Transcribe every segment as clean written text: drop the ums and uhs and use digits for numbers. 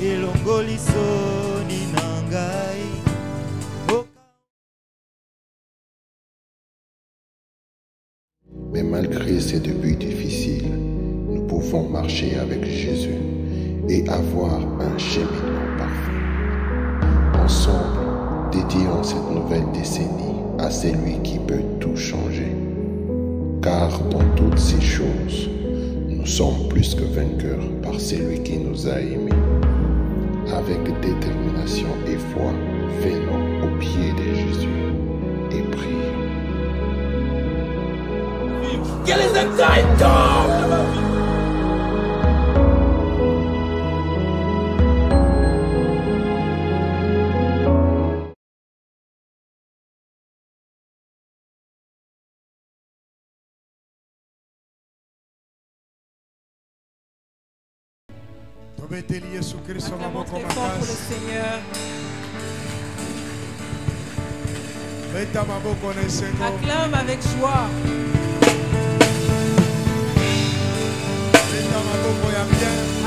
elongoli soni na ngai. Mais malgré ces débuts difficiles, nous pouvons marcher avec Jésus et avoir un cheminement parfait. Ensemble, dédions cette nouvelle décennie à celui qui peut tout changer. Car dans toutes ces choses, nous sommes plus que vainqueurs par celui qui nous a aimés. Avec détermination et foi, venons au pied de Jésus et prions. Quel est le temps? Acclamons très fort pour le Seigneur. Acclame avec joie.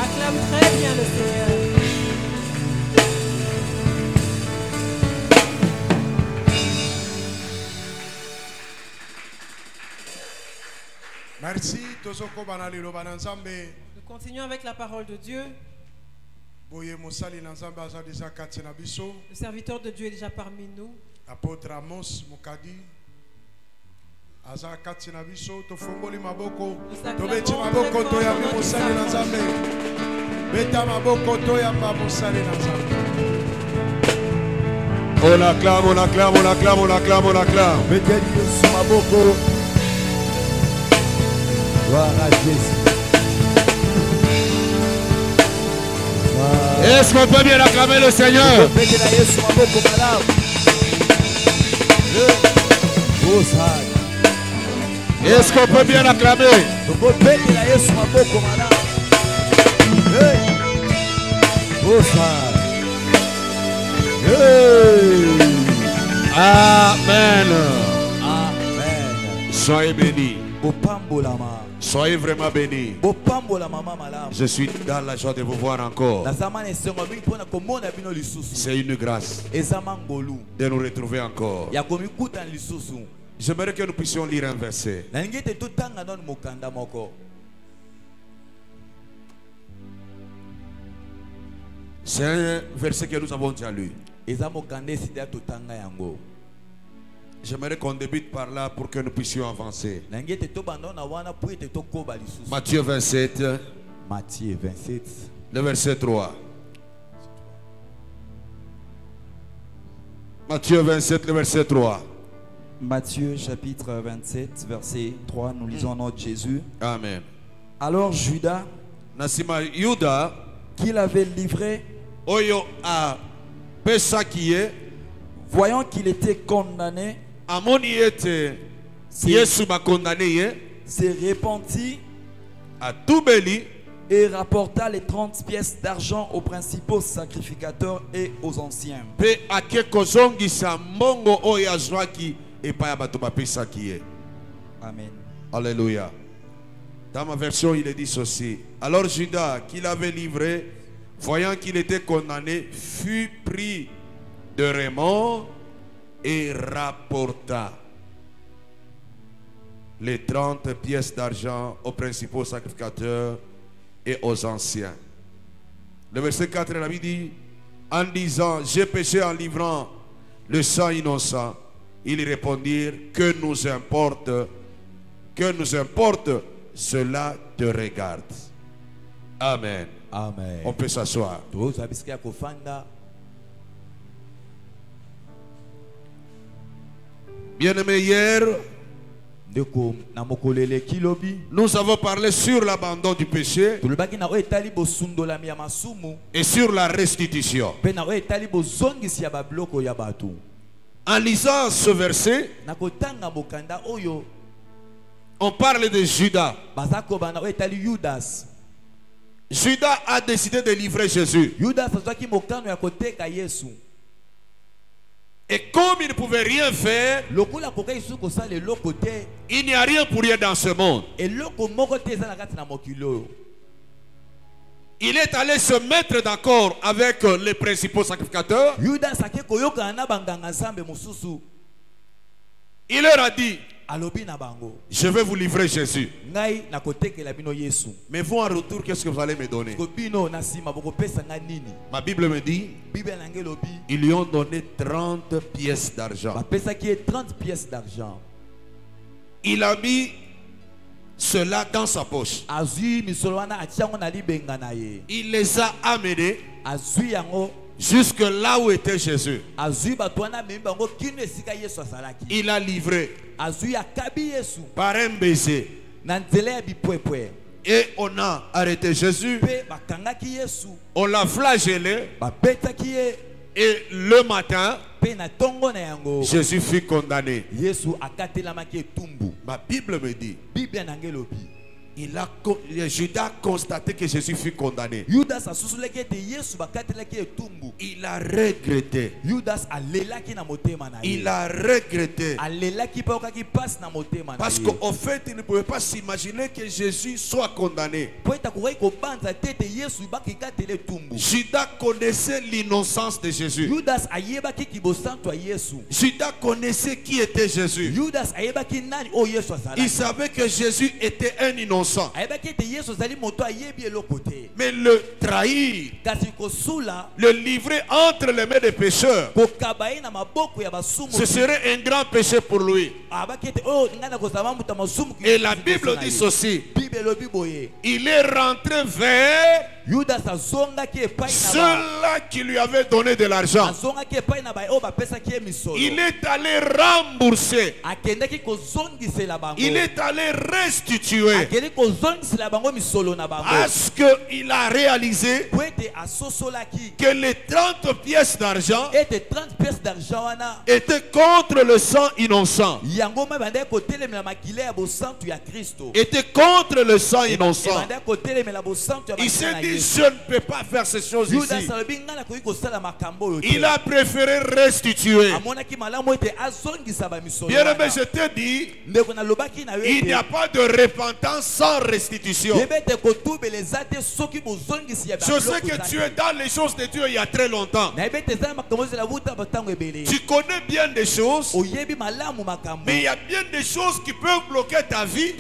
Acclame très bien le Seigneur. Merci. Nous continuons avec la parole de Dieu. Le serviteur de Dieu est déjà parmi nous. Apôtre Amos Mukadi. On acclame, on acclame, on acclame, on acclame, on acclame. Gloire à Jésus. Est-ce qu'on peut bien acclamer le Seigneur? Est-ce qu'on peut bien acclamer? Amen. Amen. Soyez bénis. Soyez vraiment bénis. Je suis dans la joie de vous voir encore. C'est une grâce de nous retrouver encore. J'aimerais que nous puissions lire un verset. C'est un verset que nous avons déjà lu. J'aimerais qu'on débute par là pour que nous puissions avancer. Matthieu 27. Matthieu 27. Le verset 3. Matthieu 27, le verset 3. Matthieu chapitre 27, verset 3, nous lisons notre Jésus. Amen. Alors Judas, Nasima Yuda, qui l'avait livré, Oyo a Pesakiye, voyant qu'il était condamné, se repentit à Toubeli et rapporta les 30 pièces d'argent aux principaux sacrificateurs et aux anciens. Amen. Alléluia. Dans ma version, il est dit ceci. Alors Judas, qui l'avait livré, voyant qu'il était condamné, fut pris de remords et rapporta les 30 pièces d'argent aux principaux sacrificateurs et aux anciens. Le verset 4, il avait dit, en disant, j'ai péché en livrant le sang innocent. Ils répondirent, que nous importe, cela te regarde. Amen. Amen. On peut s'asseoir. Bien-aimé, hier, nous avons parlé sur l'abandon du péché et sur la restitution. En lisant ce verset, on parle de Judas. Judas a décidé de livrer Jésus. Et comme il ne pouvait rien faire, il n'y a rien pour rien dans ce monde. il est allé se mettre d'accord avec les principaux sacrificateurs. Il leur a dit, je vais vous livrer Jésus. Mais vous en retour, qu'est-ce que vous allez me donner? Ma Bible me dit, ils lui ont donné 30 pièces d'argent. Il a mis cela dans sa poche. Il les a amenés jusque là où était Jésus. Il a livré par un baiser. Et on a arrêté Jésus. On l'a flagellé. Et le matin, Jésus fut condamné. Ma Bible me dit, Judas a constaté que Jésus fut condamné. Il a regretté. Il a regretté. Parce qu'au fait, il ne pouvait pas s'imaginer que Jésus soit condamné. Judas connaissait l'innocence de Jésus. Judas connaissait qui était Jésus. Il savait que Jésus était un innocent. Mais le trahir, le livrer entre les mains des pécheurs, ce serait un grand péché pour lui. Et la Bible dit ceci, il est rentré vers ceux-là qui lui avaient donné de l'argent. Il est allé rembourser. Il est allé restituer. Parce qu'il a réalisé que les 30 pièces d'argent étaient contre le sang innocent. Étaient contre le sang innocent. Il s'est dit, je ne peux pas faire ces choses ici. Il a préféré restituer. Bien aimé, je te dis, il n'y a pas de repentance sans restitution. Je sais que tu es dans les choses de Dieu il y a très longtemps. Tu connais bien des choses, mais il y a bien des choses qui peuvent bloquer ta vie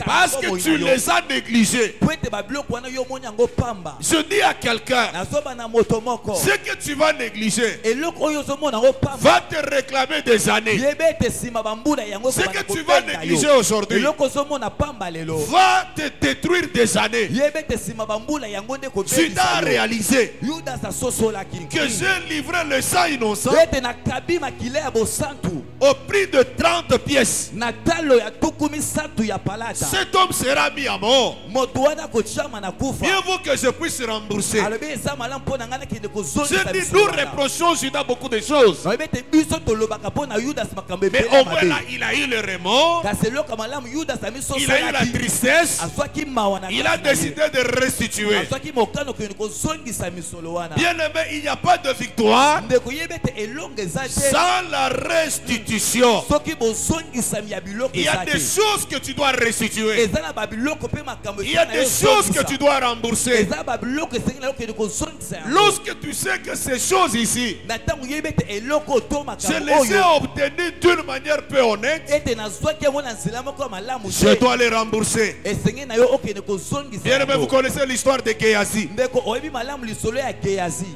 parce que tu les as négligées. Je dis à quelqu'un, ce que tu vas négliger va te réclamer des années. Ce que tu vas négliger aujourd'hui va te détruire des années. Judas a réalisé que j'ai livré le sang innocent au prix de 30 pièces. Cet homme sera mis à mort. Mieux vaut que je puisse rembourser. Je dis, nous reprochons Judas beaucoup de choses. Mais au moins là, il a eu le remords. Il a eu la tristesse. Il a décidé de restituer. Bien aimé, il n'y a pas de victoire sans la restitution. Il y a des choses que tu dois restituer. Il y a des choses que tu dois rembourser. Lorsque tu sais que ces choses ici, je les ai obtenues d'une manière peu honnête, je dois les rembourser. Bien aimé, vous connaissez l'histoire de Géasi.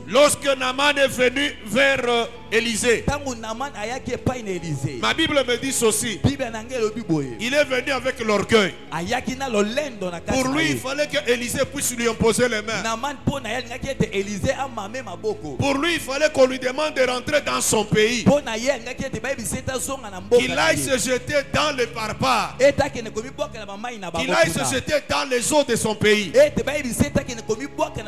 Lorsque Naaman est venu vers Élisée, ma Bible me dit ceci. Il est venu avec l'orgueil. Pour lui, il fallait que Élisée puisse lui imposer les mains. Pour lui, il fallait qu'on lui demande de rentrer dans son pays. Qu'il aille se jeter dans les barbares. Il aille se jeter dans les eaux de son pays.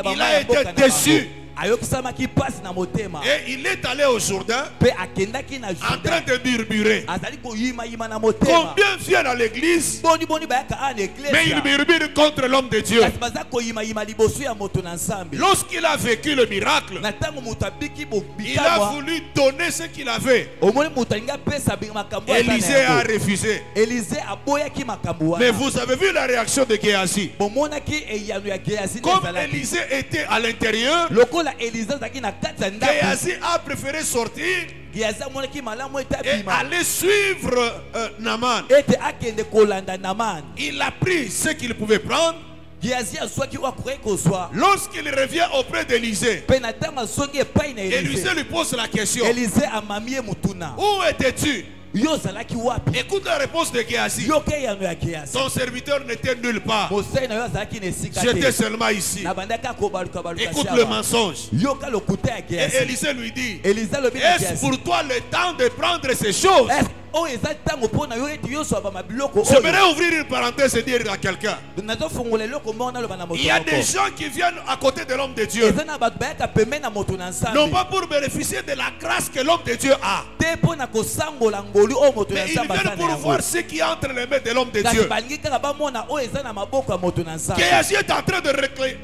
Il a été déçu ayokisamaki pasi na motema Et il est allé au Jourdain pe akendaki na en train Jourdain de murmurer. azali koyima na motema Combien viennent à l'église, boni bayaka ana mais il eglise murmure contre l'homme de Dieu. kasi baza koyima liboso ya moto na nzambe Lorsqu'il a vécu le miracle, na ntango moto abiki il a voulu donner ce qu'il avait. omoni moto alingi apesa makambo Élisée a refusé. Élisée aboyaki makambo Mais wana vous avez vu la réaction de Géasi. bomonaki eyano ya Géasi Comme ezalaki Élisée était à l'intérieur, lokola Élisée azalaki na kati ya ndako Géasi a préféré sortir Géasi amonaki malamu ete et abima aller suivre Naaman. ete akende kolanda Naman Il a pris ce qu'il pouvait prendre. Géasi azwaki oyo akoki kozwa Lorsqu'il revient auprès d'Élisée, mpe na ntango azongi epai na Élisée lui pose la question: Élisée amami ye mutuna où étais-tu? yo ozalaki wapi Écoute la réponse de Géasi. yo ke eyano ya Géasi Ton serviteur n'était nulle part. mosali na yo azalaki na esika J'étais te seulement ici. nabandaki akobalukabaluka Écoute le mensonge. yoka lokuta ya Et Géasi Élisée lui dit: Élisée alobi na est-ce Géasi pour toi le temps de prendre ces choses? oyo eza ntango mpo na yo ete yozwa bamabiloko J'aimerais ouvrir une parenthèse et dire à quelqu'un: nazofungola eloko moko naloba na moto il y a des gens qui viennent à côté de l'homme de Dieu, eza na bato bayaka pembeni na moto na nzambe non pas pour bénéficier de la grâce que l'homme de Dieu a, te mpo na kosangola ngoli oyo moto na mais ils nzambe aza viennent na pour voir yango ce qui est entre les mains de l'homme de kasi Dieu. balingi kaka bamona oyo eza na maboko ya moto na nzambe Géasi est en train de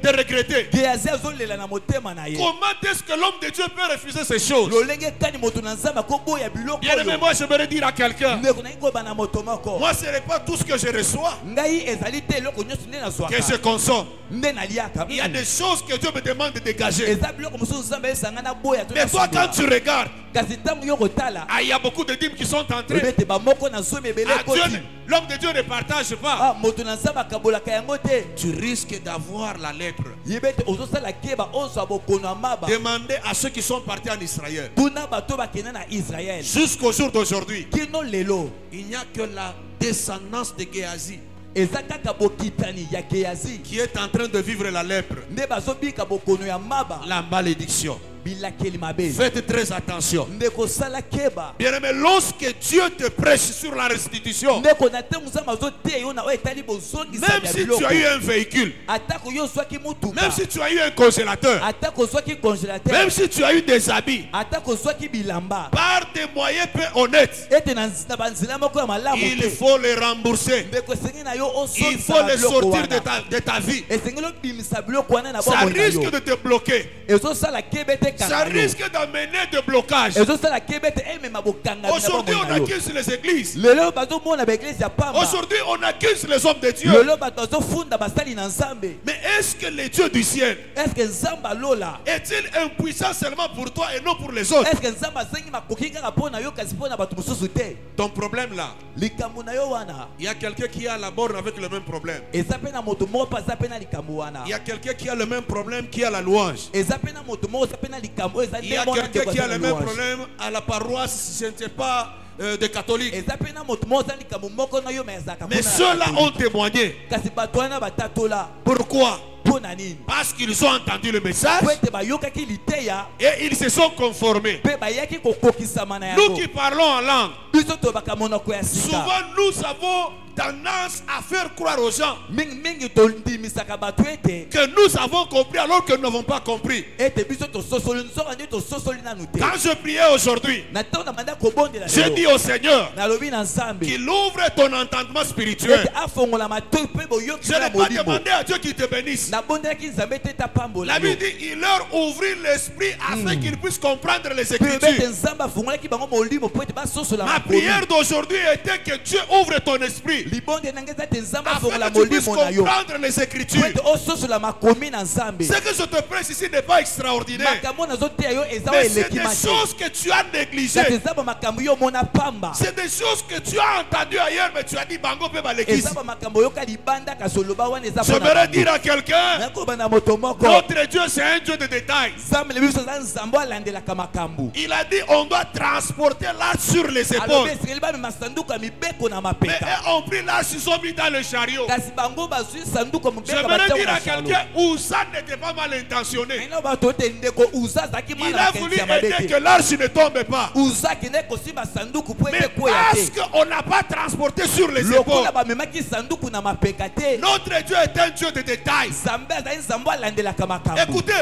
regretter. Géasi azolela na motema na ye Comment est-ce que l'homme de Dieu peut refuser ces choses? lolenge kani moto na nzambe akoboya biloko Bien aimé, oyo moi j'aimerais dire à quelqu'un: ndeko nayi koyeba na moto moko moi ce n'est pas tout ce que je reçois ngai ezali te eloko nyonso nde que nazwaka je consomme. nde naliaka Il y a des choses que Dieu me demande de dégager. eza biloko mosusu nzambe esanga na boya to Mais toi, quand tu regardes, kasi ntango yo kotala il y a beaucoup de dîmes qui sont entrés. ete bamoko na zomi ebele Ah, Dieu, ekoti l'homme de Dieu ne partage pas. moto na nzambe akabolaka yango te Tu risques d'avoir la lèpre. yeba ete ozosala keba ozwa bokono ya maba Demandez à ceux qui sont partis en Israël. tuna bato bakende na Israel Jusqu'au jour d'aujourd'hui, kino lelo il n'y a que la descendance de Géasi eza kaka bokitani ya Géasi qui est en train de vivre la lèpre, nde bazobika bokono ya maba la malédiction. bilakeli mabe Faites très attention. ndeko sala keba Bien-aimé, lorsque Dieu te prêche sur la restitution, ndeko na ntango nzambe azoteya yo na oyo etali bozongisa même ya si tu biloko as eu un véhicule, atako yo ozwaki mutuka même si tu as eu un congélateur, atako ozwaki congélateur même si tu as eu des habits, atako ozwaki bilamba par des moyens peu honnêtes, ete na banzela moko ya malamu il te faut les rembourser. ndeko esengi na yo Il faut osongisa les biloko sortir wana de ta vie. esengeli obimisa biloko wana na Ça bomoi na risque yo de te bloquer. ezosala kebe te Ça kanga yo risque d'amener des blocages. ezosala kebe te emema bokangami na Aujourd'hui, bomoi on na yo accuse les églises. lelo bazomona baeglise ya pamba Aujourd'hui, on accuse les hommes de Dieu. lelo bato bazofunda basali na nzambe Mais est-ce que le Dieu du ciel eske nzambe alola est-il impuissant seulement pour toi et non pour les autres? eske nzambe asengi makoki kaka mpo na yo kasi mpo na bato mosusu te Ton problème là, likambo na yo wana il y a quelqu'un qui est à la borne avec le même problème. eza mpe na moto moko mpe aza mpe na likambo wana Il y a quelqu'un qui a le même problème qui a la louange. eza mpe na moto moko aza mpe na likambo oyo eza Il y a ndenge wana quelqu'un ndeko qui a aza le na même louange problème à la paroisse, si ce n'était pas des catholiques. eza mpe na moto moko aza likambo moko na yo ma ezalaka Mais mpona ceux-là Katolike. ont témoigné. kasi bato wana batatola Pourquoi? mpo na nini Parce qu'ils ont entendu le message po ete bayokaki liteya et ils se sont conformés. mpe bayaki kokokisama na Nous yango qui parlons en langue, biso tobaka monoko ya sika souvent nous avons tendance à faire croire aux gens mingimingi tondimisaka bato ete que nous avons compris alors que nous n'avons pas compris. ete biso tososoli nzoka nde tososoli nanu te Quand je priais aujourd'hui, na ntango na banda kobondela j'ai dit au Seigneur nalobi na nzambe qu'il ouvre ton entendement spirituel. ete afongola matoi mpe boyoki Je na n'ai pas molimo demandé à Dieu qu'il te bénisse. nabondelaki nzambe te tapambola La yo Bible dit il leur ouvrit l'esprit afin qu'ils puissent comprendre les mpe ete Écritures. nzambe afungolaki bango molimo po ete basosola Ma makomi prière d'aujourd'hui était que Dieu ouvre ton esprit libonde nanga eza te nzambe afin afongola que tu puisses molimo na yo comprendre les po Écritures. ete ososola makomi na nzambe Ce que je te presse ici n'est pas extraordinaire, makambo nazoteya yo eza oyo mais c'est eleki des mate choses que tu as kasi négligées. eza bamakambo yo omona pamba C'est des choses que tu as entendues ailleurs, mais tu as dit bango pe balekisi. eza bamakambo oyoka libanda kasi oloba wana eza J'aimerais dire à quelqu'un, nakoba na moto moko notre Dieu c'est un Dieu de détails. nzambe lebi biso aza nzambe alandelaka makambo Il a dit on doit transporter l'arche sur les alobi épaules. esengeli bamema sanduku ya mibeko na Mais mapeka eux ont pris l'arche, ils ont mis dans le chariot. kasi bango bazwi sanduku ya mibeko J'aimerais dire à na quelqu'un, Ouza n'était pas mal intentionné. ina bato ete ndeko uza azalaki Il mwana a voulu makenzi ya mabe aider te que l'arche ne tombe pas. uza akende kosimba sanduku po Mais ete kweya parce te qu'on n'a pas transporté sur les épaules, lokola bamemaki sanduku na mapeka te notre Dieu est un Dieu de détails. nzambe azali nzambe alandelaka makambo Écoutez,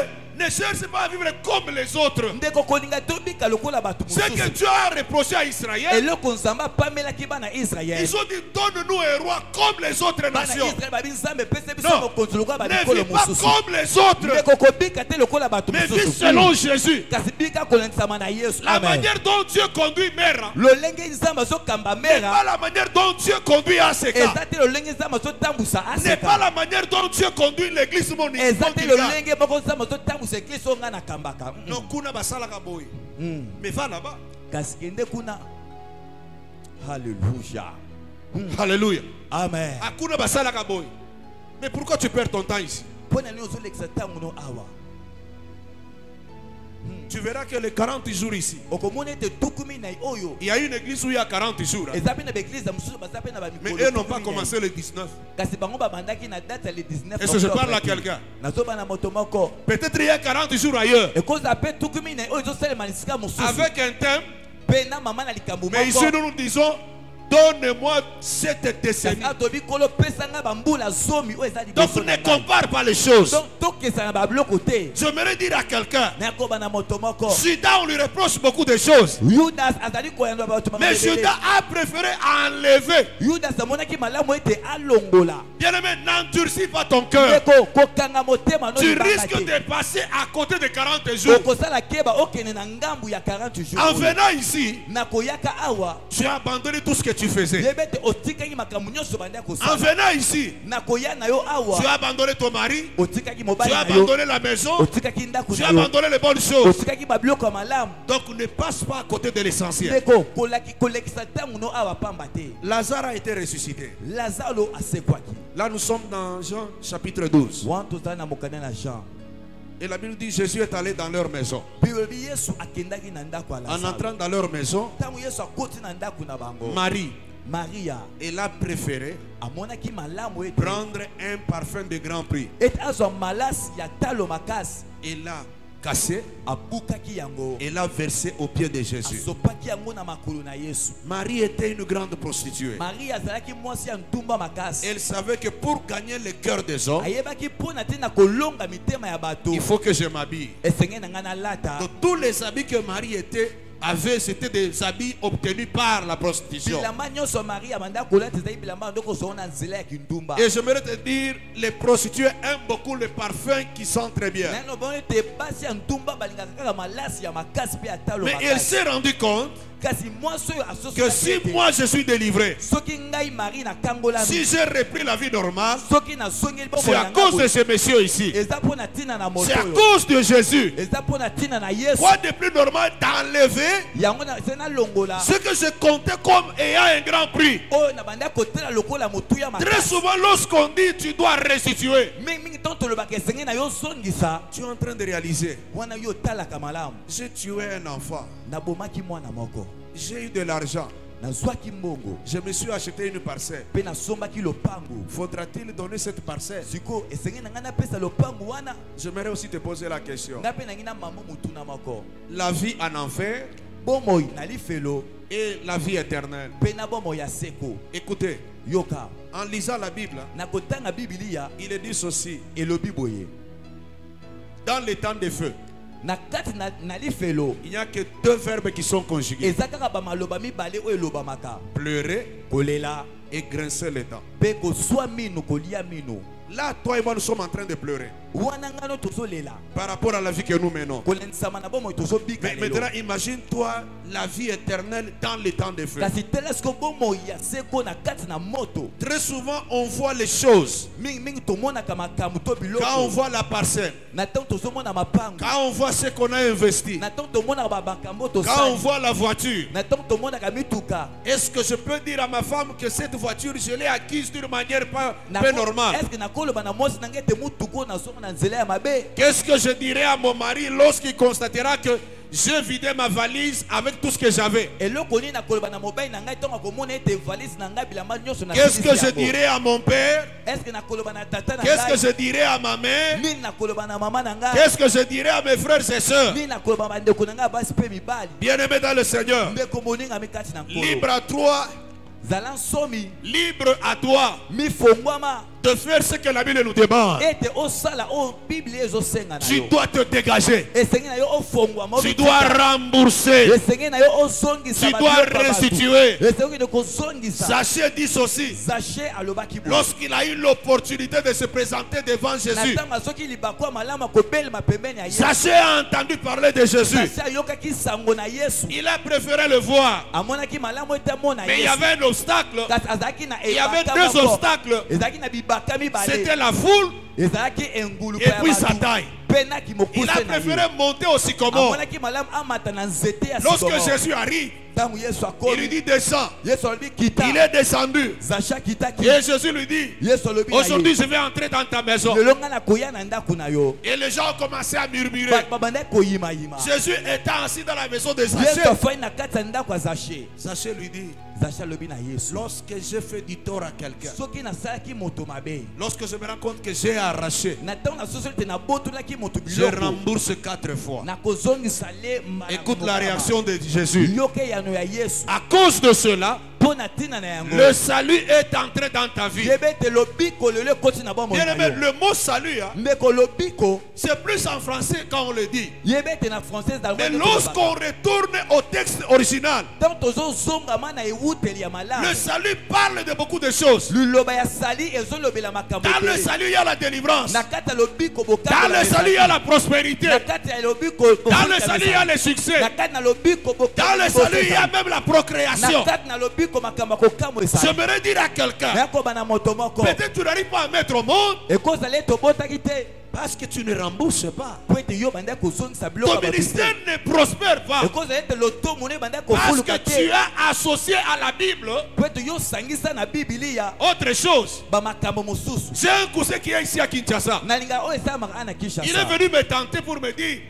Ne cherche pas à vivre comme les autres. ndeko kolinga tobika lokola bato Ce que mosusu Dieu a reproché à Israël, eloko nzambe apamelaki bana Israël ils ont dit donne-nous un roi comme les autres bana nations. Israël babi nzambe pese biso Non, mokonzi lokola ne babikolo vis pas mosusu comme les autres, ndeko kobika te lokola bato mais vis mosusu selon Jésus. kasi bika kolandisama na Yesu La amen manière dont Dieu conduit Mère lolenge nzambe azokamba n'est pas mera la manière dont Dieu conduit Aseka. eza te lolenge nzambe azotambusa N'est pas aseka la manière dont Dieu conduit l'église eza te monicipale. lolenge moko nzambe azotambusa eglise oyo ngai nakambaka Non, kuna basalaka boye. Mais va là-bas. kasi kende kuna halleluja Alléluia. amen Akuna basalaka boye. Mais pourquoi tu perds ton temps ici? mpo na nini ozolekisa ntango no awa Tu verras que les 40 jours ici, okomona ete tukumi na oyo il y a une église où il y a 40 jours. Hein. eza mpe na baeglise ya mosusu baza mpe na Mais bamikolo eux n'ont pas tukumi na ye. commencé le 19. kasi bango babandaki na date ya le 19 Est-ce que je octobre parle à ete. quelqu'un? nazoba na moto moko Peut-être il y a 40 jours ailleurs. ekozala mpe tukumi na ye oyo ezosalema na esika mosusu Avec un thème. mpe na mama na likambo Mais ici moko nous nous disons, donne-moi cette décennie. kasi atobi kolo pesanga bambula zomi oyo eza Donc liboso ne na ngai. compare pas les choses. donc tokesa na babiloko te J'aimerais dire à quelqu'un, nakoba na moto moko Judas on lui reproche beaucoup de choses. yudas azali koyandwa bato Mais Judas a préféré enlever. yudas amonaki malamu ete alongola Bien-aimé, n'endurcis pas ton cœur. ndeko kokanga motema no Tu libanga risques te. de passer à côté de 40 jours. okosala keba okende na ngambu ya 40 jours En oyo. venant ici, na koyaka awa tu as abandonné tout ce que tu faisais. yeba ete otikaki makambo nyonso bandi ya En kosala venant ici, na koya na yo awa tu as abandonné ton mari, otikaki tu mobali as na yo abandonné la maison, otikaki ndako tu na as yo abandonné les bonnes choses. otikaki babiloko ya malamu Donc ne passe pas à côté de l'essentiel. ndeko kolekisa ntango no awa pamba te Lazare a été ressuscité. lazaro asekwaki Là, nous sommes dans Jean chapitre 12. wana tozali na mokanda na jean Et la Bible dit Jésus est allé dans leur maison. bilobi yesu akendaki na ndako ya En lazaro entrant dans leur maison, ntango yesu akoti na ndako na bango Marie, maria elle a préféré amonaki malamu ete prendre un parfum de grand prix. ete azwa malasi ya talo makasi Elle l'a cassé abukaki yango et l'a versé aux pieds de Jésus. azopaki yango na makolo na yesu Marie était une grande prostituée. maria azalaki mwasi ya ntumba makasi Elle savait que pour gagner le cœur des hommes, ayebaki mpona te na kolonga mitema ya bato il faut que je m'habille. esengeli na ngai nalata Donc tous les habits que Marie avait, c'était des habits obtenus par la prostitution. bilamba nyonso maria abanda kolata ezali bilamba ndoko ozongo na nzela ya kindumba Et j'aimerais te dire, les prostituées aiment beaucoup les parfums qui sentent très bien. nano bona ete basi ya ntumba balingaka kaka malasi ya makasi mpe ya talo Mais elle makasi s'est rendu compte kasi mwasi oyo que si moi je suis délivré, soki ngai marie nakangolami si j'ai repris la vie normale, soki nazongeli c'est à cause de ce monsieur ici. eza mpo na ntina na moto C'est à oyo cause de Jésus. eza mpo na ntina na yesu Quoi de plus normal d'enlever yango se nalongola ce que je comptais comme ayant un grand prix. oyo na banda kotela lokola motuya Très makasi souvent, lorsqu'on dit tu dois restituer, mingi ntango tolobaka esenge na yo zongisa tu es en train de réaliser, wana yo otalaka malamu j'ai tué un enfant, nabomaki mwana moko j'ai eu de l'argent, nazwaki mbongo je me suis acheté une parcelle. mpe nasombaki lopango Faudra-t-il donner cette parcelle? sikoyo esenge na ngai napesa lopango wana J'aimerais aussi te poser la question. ngai mpe nangi na mama motuna moko La vie en enfer bomoi na lifelo et la vie éternelle. mpe na bomoi ya seko Écoutez, yoka en lisant la Bible, na kotanga bibilia il est dit ceci. elobi boye Dans les temps de feu, na kati na lifelo il n'y a que deux verbes qui sont conjugués. eza kaka bamaloba mibale oyo elobamaka Pleurer kolela et grincer les dents. mpe kozwa mino kolia mino Là, toi et moi, nous sommes en train de pleurer wana ngano tozolela par rapport à la vie que nous menons. kolendisama na bomoi tozobika Mais lelo maintenant, imagine-toi la vie éternelle dans les temps de feu. kasi tala siko bomoi ya seko na kati na moto Très souvent, on voit les choses. mingimingi tomonaka makambo to Quand on biloko voit la parcelle, na ntango tozomona mapango quand on voit ce qu'on a investi, na ntango tomonaka bakambo quand on tosali voit la voiture, na ntango tomonaka mituka est-ce que je peux dire à ma femme que cette voiture, je l'ai acquise d'une manière pas Nako- normale? eske nakoloba na mwasi na ngai ete mutuka oyo nazonga na nzela ya mabe Qu'est-ce que je dirais à mon mari lorsqu'il constatera que j'ai vidé ma valise avec tout ce que j'avais? eloko nini nakoloba na mobali na ngai ntango akomona ete valise na ngai bilamba nyonso na Qu'est-ce que je dirais à mon père? eske nakoloba na tata na Qu'est-ce que ngai je dirais à ma mère? nini nakoloba na mama na ngai Qu'est-ce que je dirais à mes frères et sœurs? nini nakoloba bandeko na ngai basi mpe mibali Bien-aimés dans le Seigneur, ndeko moningami kati na libre nkolo à toi, zala nsomi libre à toi. mifongwama de faire ce que la Bible nous demande. Tu dois te dégager. Tu dois rembourser. Tu dois restituer. Zaché dit ceci. Lorsqu'il a eu l'opportunité de se présenter devant Jésus, Zaché a entendu parler de Jésus. Il a préféré le voir. Mais il y avait un obstacle. Il y avait deux obstacles. C'était la foule et puis sa taille. Il a préféré monter au sycomore. Lorsque Jésus arrive, il lui dit descends. Il est descendu. Et Jésus lui dit aujourd'hui je vais entrer dans ta maison. Et les gens ont commencé à murmurer. Jésus était assis dans la maison de Zaché. Zaché lui dit lorsque j'ai fait du tort à quelqu'un, lorsque je me rends compte que j'ai arraché, je rembourse 4 fois. Écoute la réaction de Jésus. À cause de cela, le salut est entré dans ta vie. Bien aimé, le mot salut, c'est plus en français quand on le dit. Mais lorsqu'on retourne au texte original, le salut parle de beaucoup de choses. Dans le salut, il y a la délivrance. Dans le salut, il y a la prospérité. Dans le salut, il y a le succès. Dans le salut, il y a même la procréation. J'aimerais dire à quelqu'un, peut-être tu n'arrives pas à mettre au monde parce que tu ne rembourses pas. Ton ministère ne prospère pas parce que tu as associé à la Bible autre chose. J'ai un cousin qui est ici à Kinshasa. Il est venu me tenter pour me dire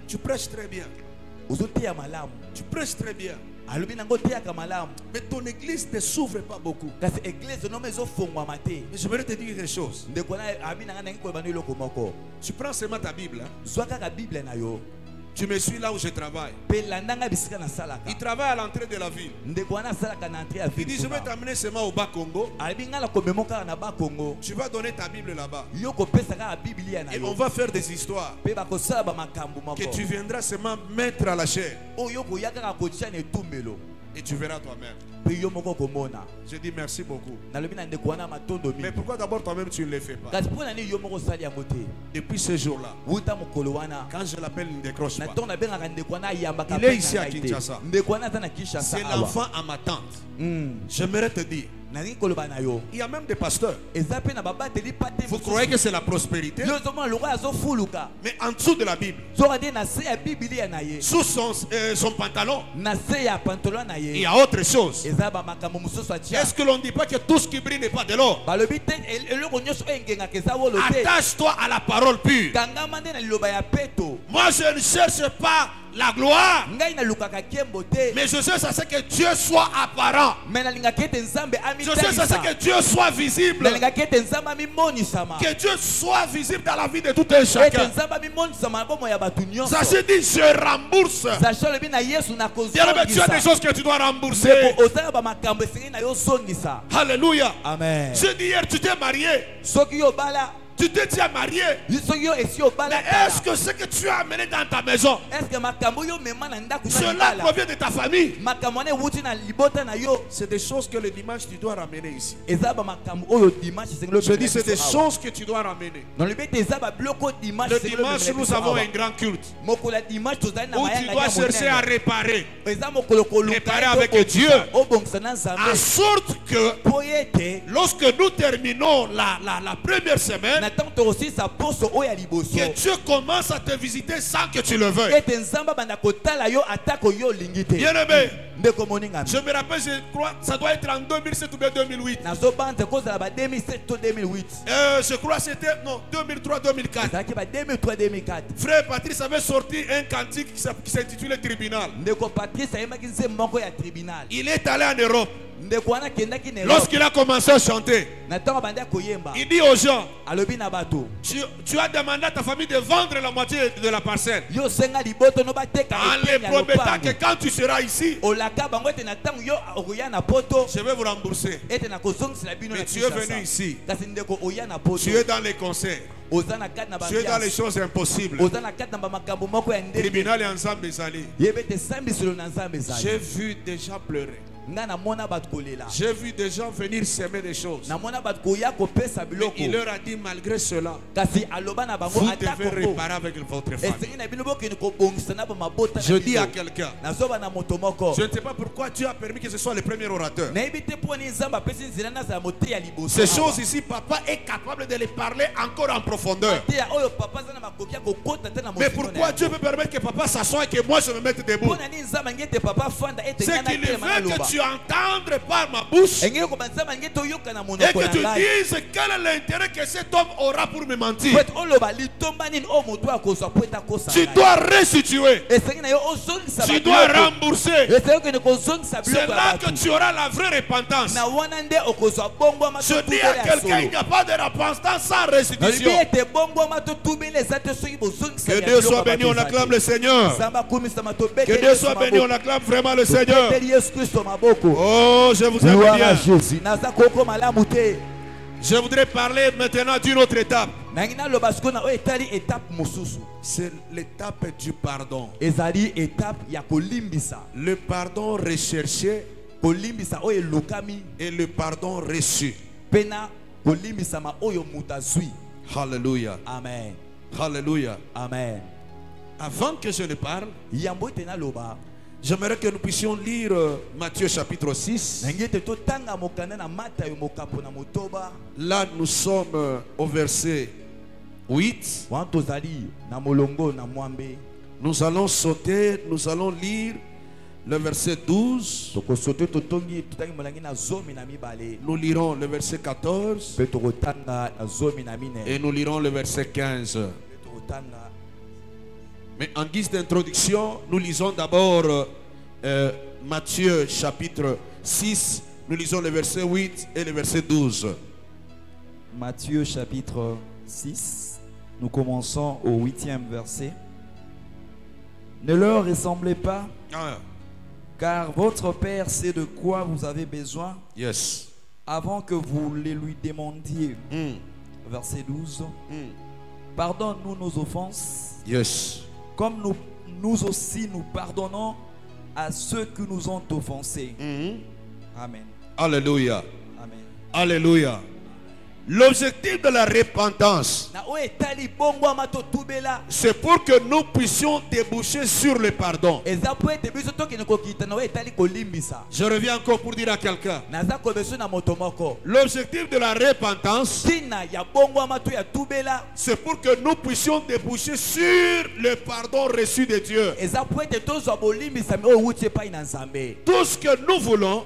tu prêches très bien. Tu prêches très bien. Mais ton église ne s'ouvre pas beaucoup. Mais j'aimerais te dire quelque chose. Tu prends seulement ta Bible. Tu me suis là où je travaille. Il travaille à l'entrée de la ville. Il dit je vais t'amener seulement au bas Congo. Tu vas donner ta Bible là-bas. Et on va faire des histoires que tu viendras seulement mettre à la chair. Et tu verras toi-même. Je dis merci beaucoup. Mais pourquoi d'abord toi-même tu ne le fais pas? Depuis ce jour-là, quand je l'appelle, il ne décroche pas. Il est ici à Kinshasa. C'est l'enfant à ma tante. J'aimerais te dire, il y a même des pasteurs. Vous croyez que c'est la prospérité? Mais en dessous de la Bible, sous son pantalon, il y a autre chose. Est-ce que l'on ne dit pas que tout ce qui brille n'est pas de l'or? Attache-toi à la parole pure. Moi je ne cherche pas la gloire, mais je cherche à ce que Dieu soit apparent. Je cherche à ce que Dieu soit visible. Que Dieu soit visible dans la vie de tout un chacun. Ça se dit je rembourse. Tu as des choses que tu dois rembourser. Alléluia. Amen. Je dis hier tu t'es marié. Tu te tiens marié. Mais est-ce que ce que tu as amené dans ta maison, cela provient de ta famille? C'est des choses que le dimanche tu dois ramener ici. Je dis c'est des choses que tu dois ramener. Le dimanche nous avons un grand culte où tu dois chercher à réparer. Réparer avec Dieu. En sorte que lorsque nous terminons la première semaine, que Dieu commence à te visiter sans que tu le veuilles. Bien aimé, je me rappelle, je crois, ça doit être en 2007 ou bien 2008. Je crois que c'était 2003-2004. Frère Patrice avait sorti un cantique qui s'intitulait Tribunal. Il est allé en Europe. Lorsqu'il a commencé à chanter, il dit aux gens, tu as demandé à ta famille de vendre la moitié de la parcelle. En les promettant que quand tu seras ici, je vais vous rembourser. Mais tu es venu ici. Tu es dans les concerts. Tu es dans les choses impossibles. Tribunal et ensemble des allées. J'ai vu des gens pleurer. J'ai vu des gens venir s'aimer des choses. Mais il leur a dit, malgré cela, vous devez réparer avec votre famille. Je dis à quelqu'un, je ne sais pas pourquoi Dieu a permis que ce soit le premier orateur. Ces choses ici, papa est capable de les parler encore en profondeur. Mais pourquoi Dieu peut permettre que papa s'assoie et que moi je me mette debout? C'est qu'il veut que tu entendre par ma bouche et que tu dises quel est l'intérêt que cet homme aura pour me mentir. Tu dois restituer. Tu dois rembourser. C'est là que tu auras la vraie repentance. Je dis à quelqu'un, il n'y a pas de repentance sans restitution. Que Dieu soit béni, on acclame le Seigneur. Que Dieu soit béni, on acclame vraiment le Seigneur. Oh, je vous aime bien. Je voudrais parler maintenant d'une autre étape. C'est l'étape du pardon. Le pardon recherché et le pardon reçu. Alléluia. Amen. Alléluia. Amen. Avant que je ne parle, j'aimerais que nous puissions lire Matthieu chapitre 6. Là, nous sommes au verset 8. Nous allons sauter, nous allons lire le verset 12. Nous lirons le verset 14. Et nous lirons le verset 15. Mais en guise d'introduction, nous lisons d'abord Matthieu chapitre 6. Nous lisons le verset 8 et le verset 12. Matthieu chapitre 6. Nous commençons au 8e verset. Ne leur ressemblez pas, car votre Père sait de quoi vous avez besoin avant que vous les lui demandiez. Verset 12. Pardonne-nous nos offenses. Comme nous aussi nous pardonnons à ceux qui nous ont offensés. Amen. Alléluia. Amen. Alléluia. L'objectif de la repentance, c'est pour que nous puissions déboucher sur le pardon. Je reviens encore pour dire à quelqu'un, l'objectif de la repentance, c'est pour que nous puissions déboucher sur le pardon reçu de Dieu. Tout ce que nous voulons,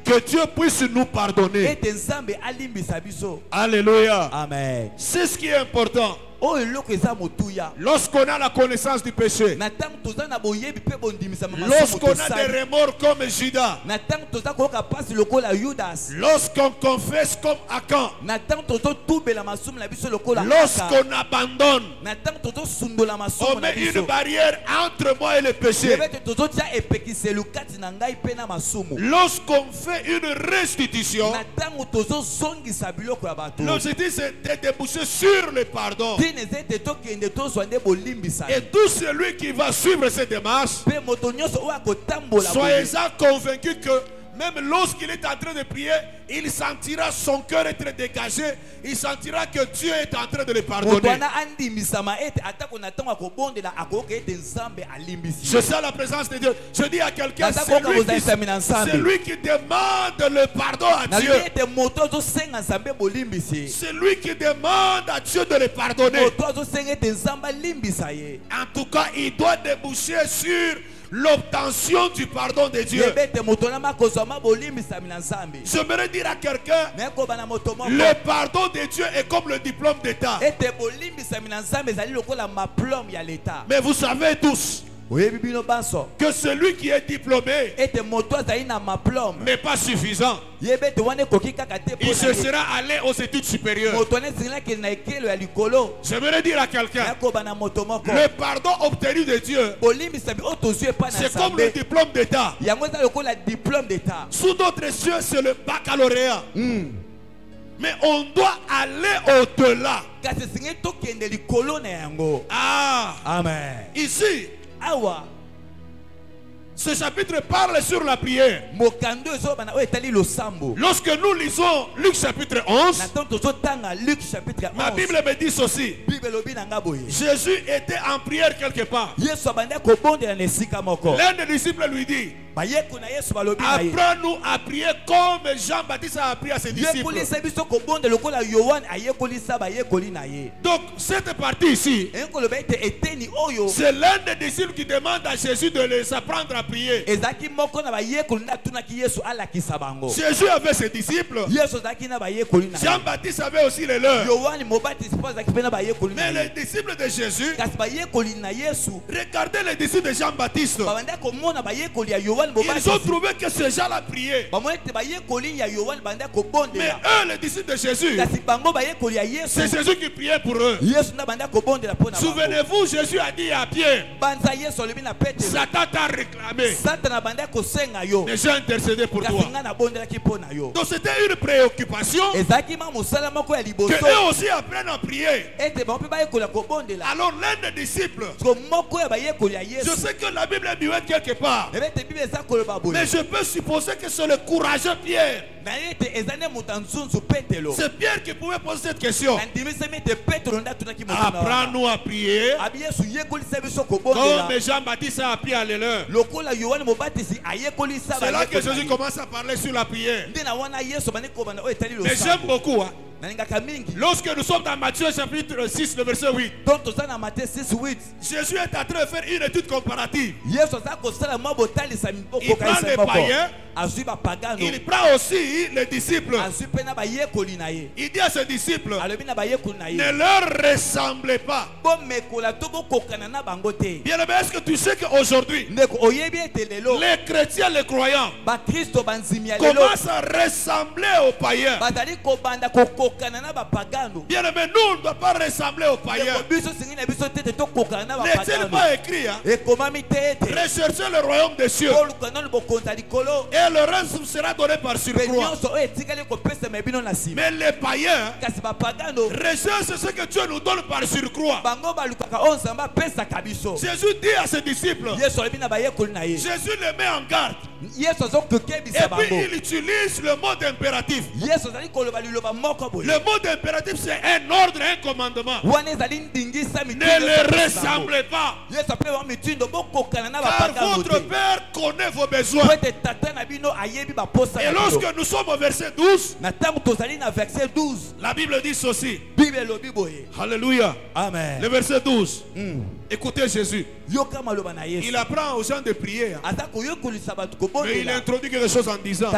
que Dieu puisse nous pardonner. Alléluia. Amen. C'est ce qui est important. Lorsqu'on a la connaissance du péché, lorsqu'on a des remords comme Judas, lorsqu'on confesse comme Akan, lorsqu'on abandonne, on met une barrière entre moi et le péché. Lorsqu'on fait une restitution, l'objectif c'est de déboucher sur le pardon. Et tout celui qui va suivre cette démarche, soyez-en convaincus que même lorsqu'il est en train de prier, il sentira son cœur être dégagé. Il sentira que Dieu est en train de le pardonner. Je sens la présence de Dieu. Je dis à quelqu'un, c'est lui qui demande le pardon à Dieu. C'est lui qui demande à Dieu de le pardonner. En tout cas, il doit déboucher sur l'obtention du pardon de Dieu. J'aimerais dire à quelqu'un, le pardon de Dieu est comme le diplôme d'État. Mais vous savez tous que celui qui est diplômé n'est pas suffisant. Il se sera allé aux études supérieures. J'aimerais dire à quelqu'un, le pardon obtenu de Dieu, c'est comme le diplôme d'État. Sous d'autres cieux, c'est le baccalauréat. Mais on doit aller au-delà. Amen. Ici, ce chapitre parle sur la prière. Lorsque nous lisons Luc chapitre 11, ma Bible me dit ceci. Jésus était en prière quelque part. L'un des disciples lui dit, apprends-nous à prier comme Jean-Baptiste a appris à ses disciples. Donc cette partie ici, c'est l'un des disciples qui demande à Jésus de les apprendre à prier. Jésus avait ses disciples. Jean-Baptiste avait aussi les leurs. Mais les disciples de Jésus, regardez les disciples de Jean-Baptiste. Ils ont trouvé que ces gens-là priaient. Mais eux, les disciples de Jésus, c'est Jésus qui priait pour eux. Souvenez-vous, Jésus a dit à Pierre, Satan t'a réclamé, mais j'ai intercédé pour toi. Donc c'était une préoccupation que eux aussi apprennent à prier. Alors l'un des disciples, je sais que la Bible est muette quelque part, mais je peux supposer que c'est le courageux Pierre. C'est Pierre qui pouvait poser cette question. Apprends-nous à prier comme Jean-Baptiste a appris à les leurs. C'est là que Jésus commence à parler sur la prière. Mais j'aime beaucoup. Lorsque nous sommes dans Matthieu chapitre 6, le verset 8, Jésus est en train de faire une étude comparative. Il prend les païens, il prend aussi les disciples. Il dit à ses disciples, ne leur ressemblez pas. Bien aimé, est-ce que tu sais qu'aujourd'hui, les chrétiens, les croyants, commencent à ressembler aux païens? Bien aimé, nous on ne doit pas ressembler aux païens. N'est-il pas écrit, recherchez le royaume des cieux et le reste sera donné par surcroît. Mais les païens recherchent ce que Dieu nous donne par surcroît. Jésus dit à ses disciples, Jésus les met en garde. Et puis il utilise le mot impératif. Le mot impératif, c'est un ordre, un commandement. Ne les ressemblez pas, car votre Père connaît vos besoins. Et lorsque nous sommes au verset 12, la Bible dit ceci. Alléluia. Amen. Le verset 12. Écoutez Jésus. Il apprend aux gens de prier. Mais il introduit quelque chose en disant,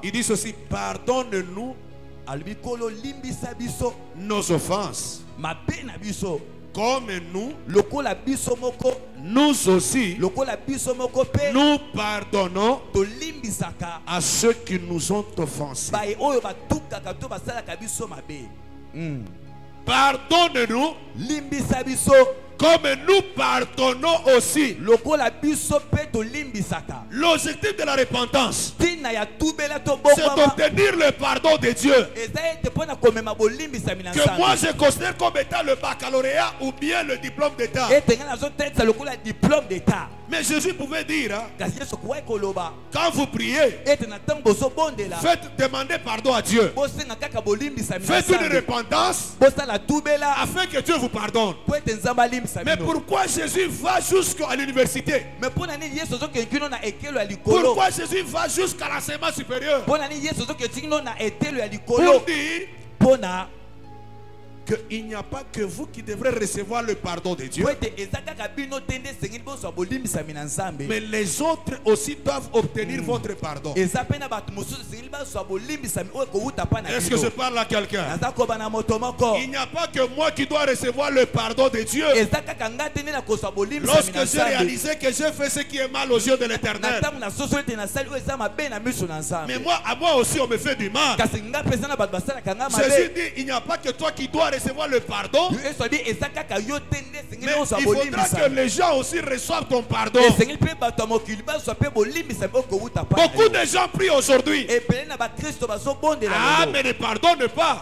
il dit ceci: pardonne-nous nos offenses, comme nous aussi nous pardonnons à ceux qui nous ont offensés. Pardonne-nous comme nous pardonnons aussi. L'objectif de la repentance, c'est d'obtenir le pardon de Dieu, que moi je considère comme étant le baccalauréat ou bien le diplôme d'État. Mais Jésus pouvait dire, quand vous priez, faites demander pardon à Dieu. Faites une repentance afin que Dieu vous pardonne. Mais pourquoi Jésus va jusqu'à l'université? Pourquoi Jésus va jusqu'à l'enseignement supérieur? Pour dire, qu'il n'y a pas que vous qui devrez recevoir le pardon de Dieu. Mais les autres aussi doivent obtenir votre pardon. Est-ce que je parle à quelqu'un? Il n'y a pas que moi qui dois recevoir le pardon de Dieu. Lorsque j'ai réalisé que j'ai fait ce qui est mal aux yeux de l'Éternel. Mais moi, à moi aussi on me fait du mal. Jésus dit, il n'y a pas que toi qui dois recevoir le pardon. Mais il faudra que les gens aussi reçoivent ton pardon. Beaucoup de gens prient aujourd'hui. Ah, mais ne pardonne pas.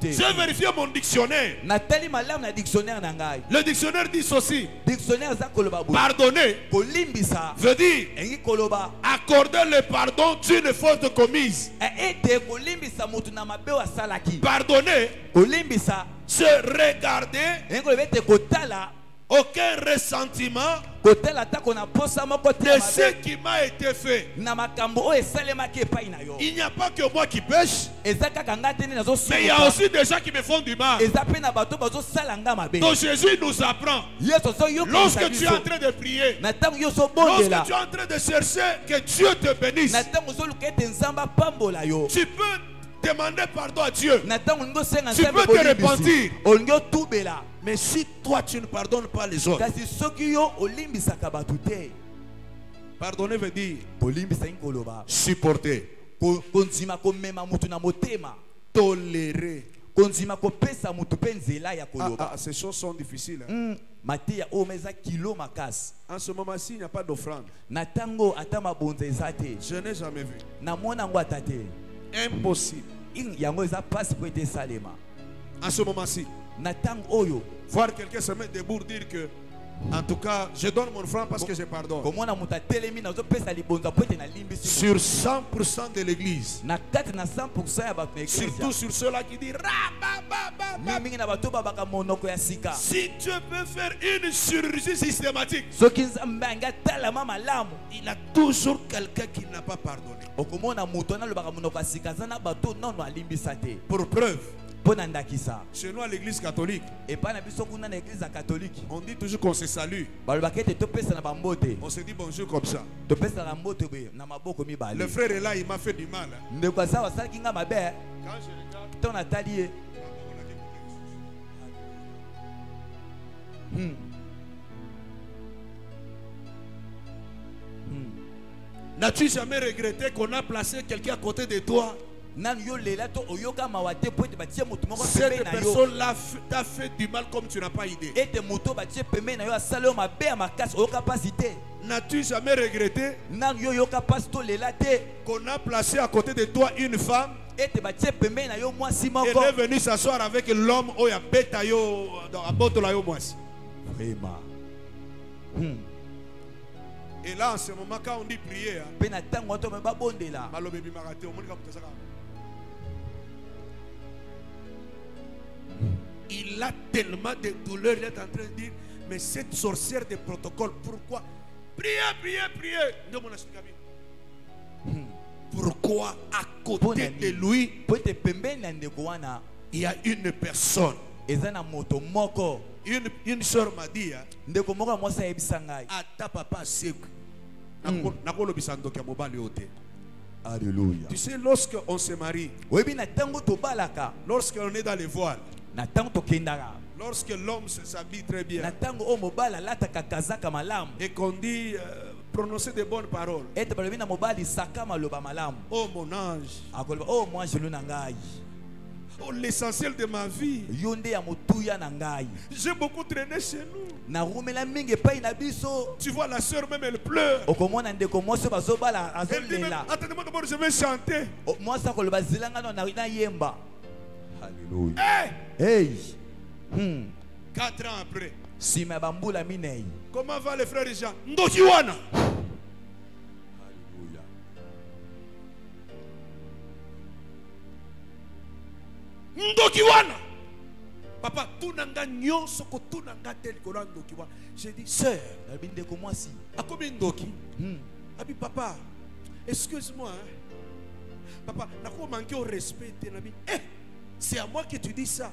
J'ai vérifié mon dictionnaire. Le dictionnaire dit ceci. Pardonner veut dire accorder le pardon d'une faute commise. Pardonner, se regarder, aucun ressentiment de ce qui m'a été fait. Il n'y a pas que moi qui pêche, mais il y a aussi des gens qui me font du mal. Donc Jésus nous apprend, lorsque tu es en train de prier, lorsque tu es en train de chercher que Dieu te bénisse, tu peux demander pardon à Dieu. Tu peux te repentir. Mais si toi tu ne pardonnes pas les autres, pardonner veut dire supporter, tolérer. Ces choses sont difficiles. En ce moment-ci, il n'y a pas d'offrande. Je n'ai jamais vu. Impossible. En ce moment-ci, voir quelqu'un se mettre debout dire que, en tout cas, je donne mon franc parce que je pardonne. Sur 100% de l'église, surtout sur ceux-là qui disent si Dieu peut faire une chirurgie systématique, il a toujours quelqu'un qui n'a pas pardonné. Pour preuve, chez nous à l'église catholique, on dit toujours qu'on se salue. On se dit bonjour comme ça. Le frère est là, il m'a fait du mal. Quand je regarde, n'as-tu jamais regretté qu'on a placé quelqu'un à côté de toi? Cette personne-là t'a fait du mal comme tu n'as pas idée. N'as-tu jamais regretté qu'on a placé à côté de toi une femme? Elle est venue s'asseoir avec l'homme où il y a bétaillot dans la botte là. Et là en ce moment quand on dit prier, il a tellement de douleur, il est en train de dire, mais cette sorcière de protocole, pourquoi? Priez. Pourquoi à côté de lui, il y a une personne? Une soeur m'a dit, ta papa c'est alléluia. Tu sais, lorsqu'on se marie, lorsqu'on est dans les voiles, lorsque l'homme s'habille très bien et qu'on dit prononcer de bonnes paroles, oh mon ange, oh l'essentiel de ma vie, j'ai beaucoup traîné chez nous. Tu vois la soeur même elle pleure. Elle dit même, attendez-moi d'abord, je vais chanter. Hey! 4 ans après, comment va le frère Jean? Ndokiwana. Ndokiwana. Papa, tout nanga nyon soko tout nanga tel kola ndokiwana. J'ai dit sœur, à combien ndoki? Abi papa, excuse-moi. Papa, n'a pas manqué au respect. C'est à moi que tu dis ça.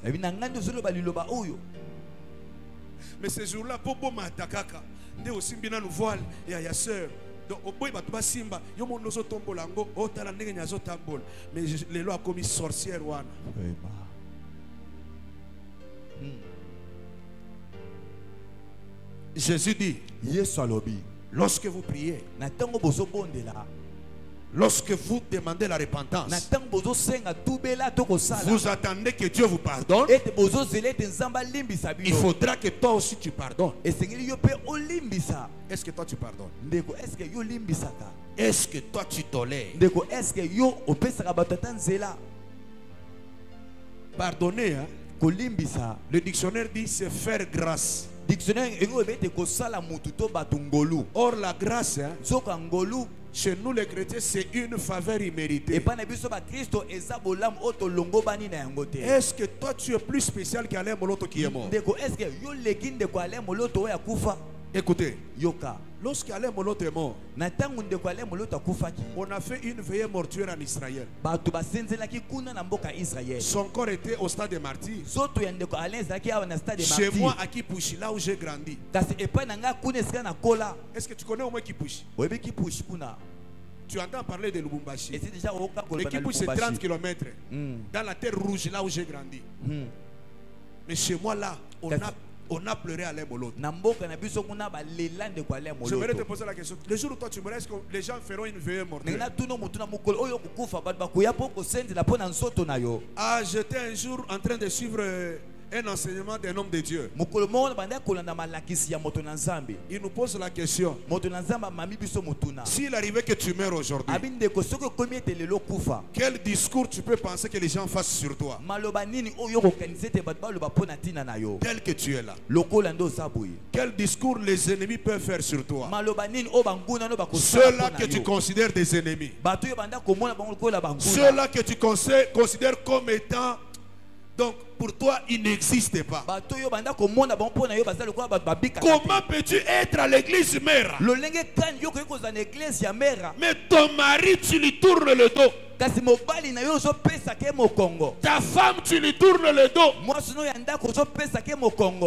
Mais ce jour-là, Bobo Matakaka, de aussi bien nous voile et à sœur. Donc, au bout de Simba, il y a mon oso tombolango, au talandé n'y a pas tambol. Mais les lois commis sorcière ouana. Jésus dit, lorsque vous priez, lorsque vous demandez la repentance, vous attendez que Dieu vous pardonne. Il faudra que toi aussi tu pardonnes. Est-ce que toi tu pardonnes? Est-ce que toi tu tolères? Pardonner, hein? Le dictionnaire dit c'est faire grâce. Or la grâce, hein, chez nous les chrétiens, c'est une faveur imméritée. Est-ce que toi tu es plus spécial qu'Alain Moloto qui est mort? Écoutez, lorsqu'Alain Moloto est mort, on a fait une veillée mortuaire en Israël. Son corps était au stade de martyr. Chez moi, à Kipushi, là où j'ai grandi. Est-ce que tu connais au moins Kipushi? Tu entends parler de Lubumbashi. Et Kipushi, c'est 30 km. Dans la terre rouge, là où j'ai grandi. Mais chez moi, là, on a pleuré à Moloto. Je voudrais te poser la question. Le jour où toi tu meurs, est-ce que les gens feront une veillée mortuaire? Ah, j'étais un jour en train de suivre un enseignement d'un homme de Dieu. Il nous pose la question. S'il arrivait que tu meurs aujourd'hui, quel discours tu peux penser que les gens fassent sur toi? Tel que tu es là. Quel discours les ennemis peuvent faire sur toi? Ceux-là que tu considères des ennemis. Ceux-là que tu considères comme étant... Donc, pour toi, il n'existe pas. Comment peux-tu être à l'église mère? Mais ton mari, tu lui tournes le dos. Ta femme, tu lui tournes le dos.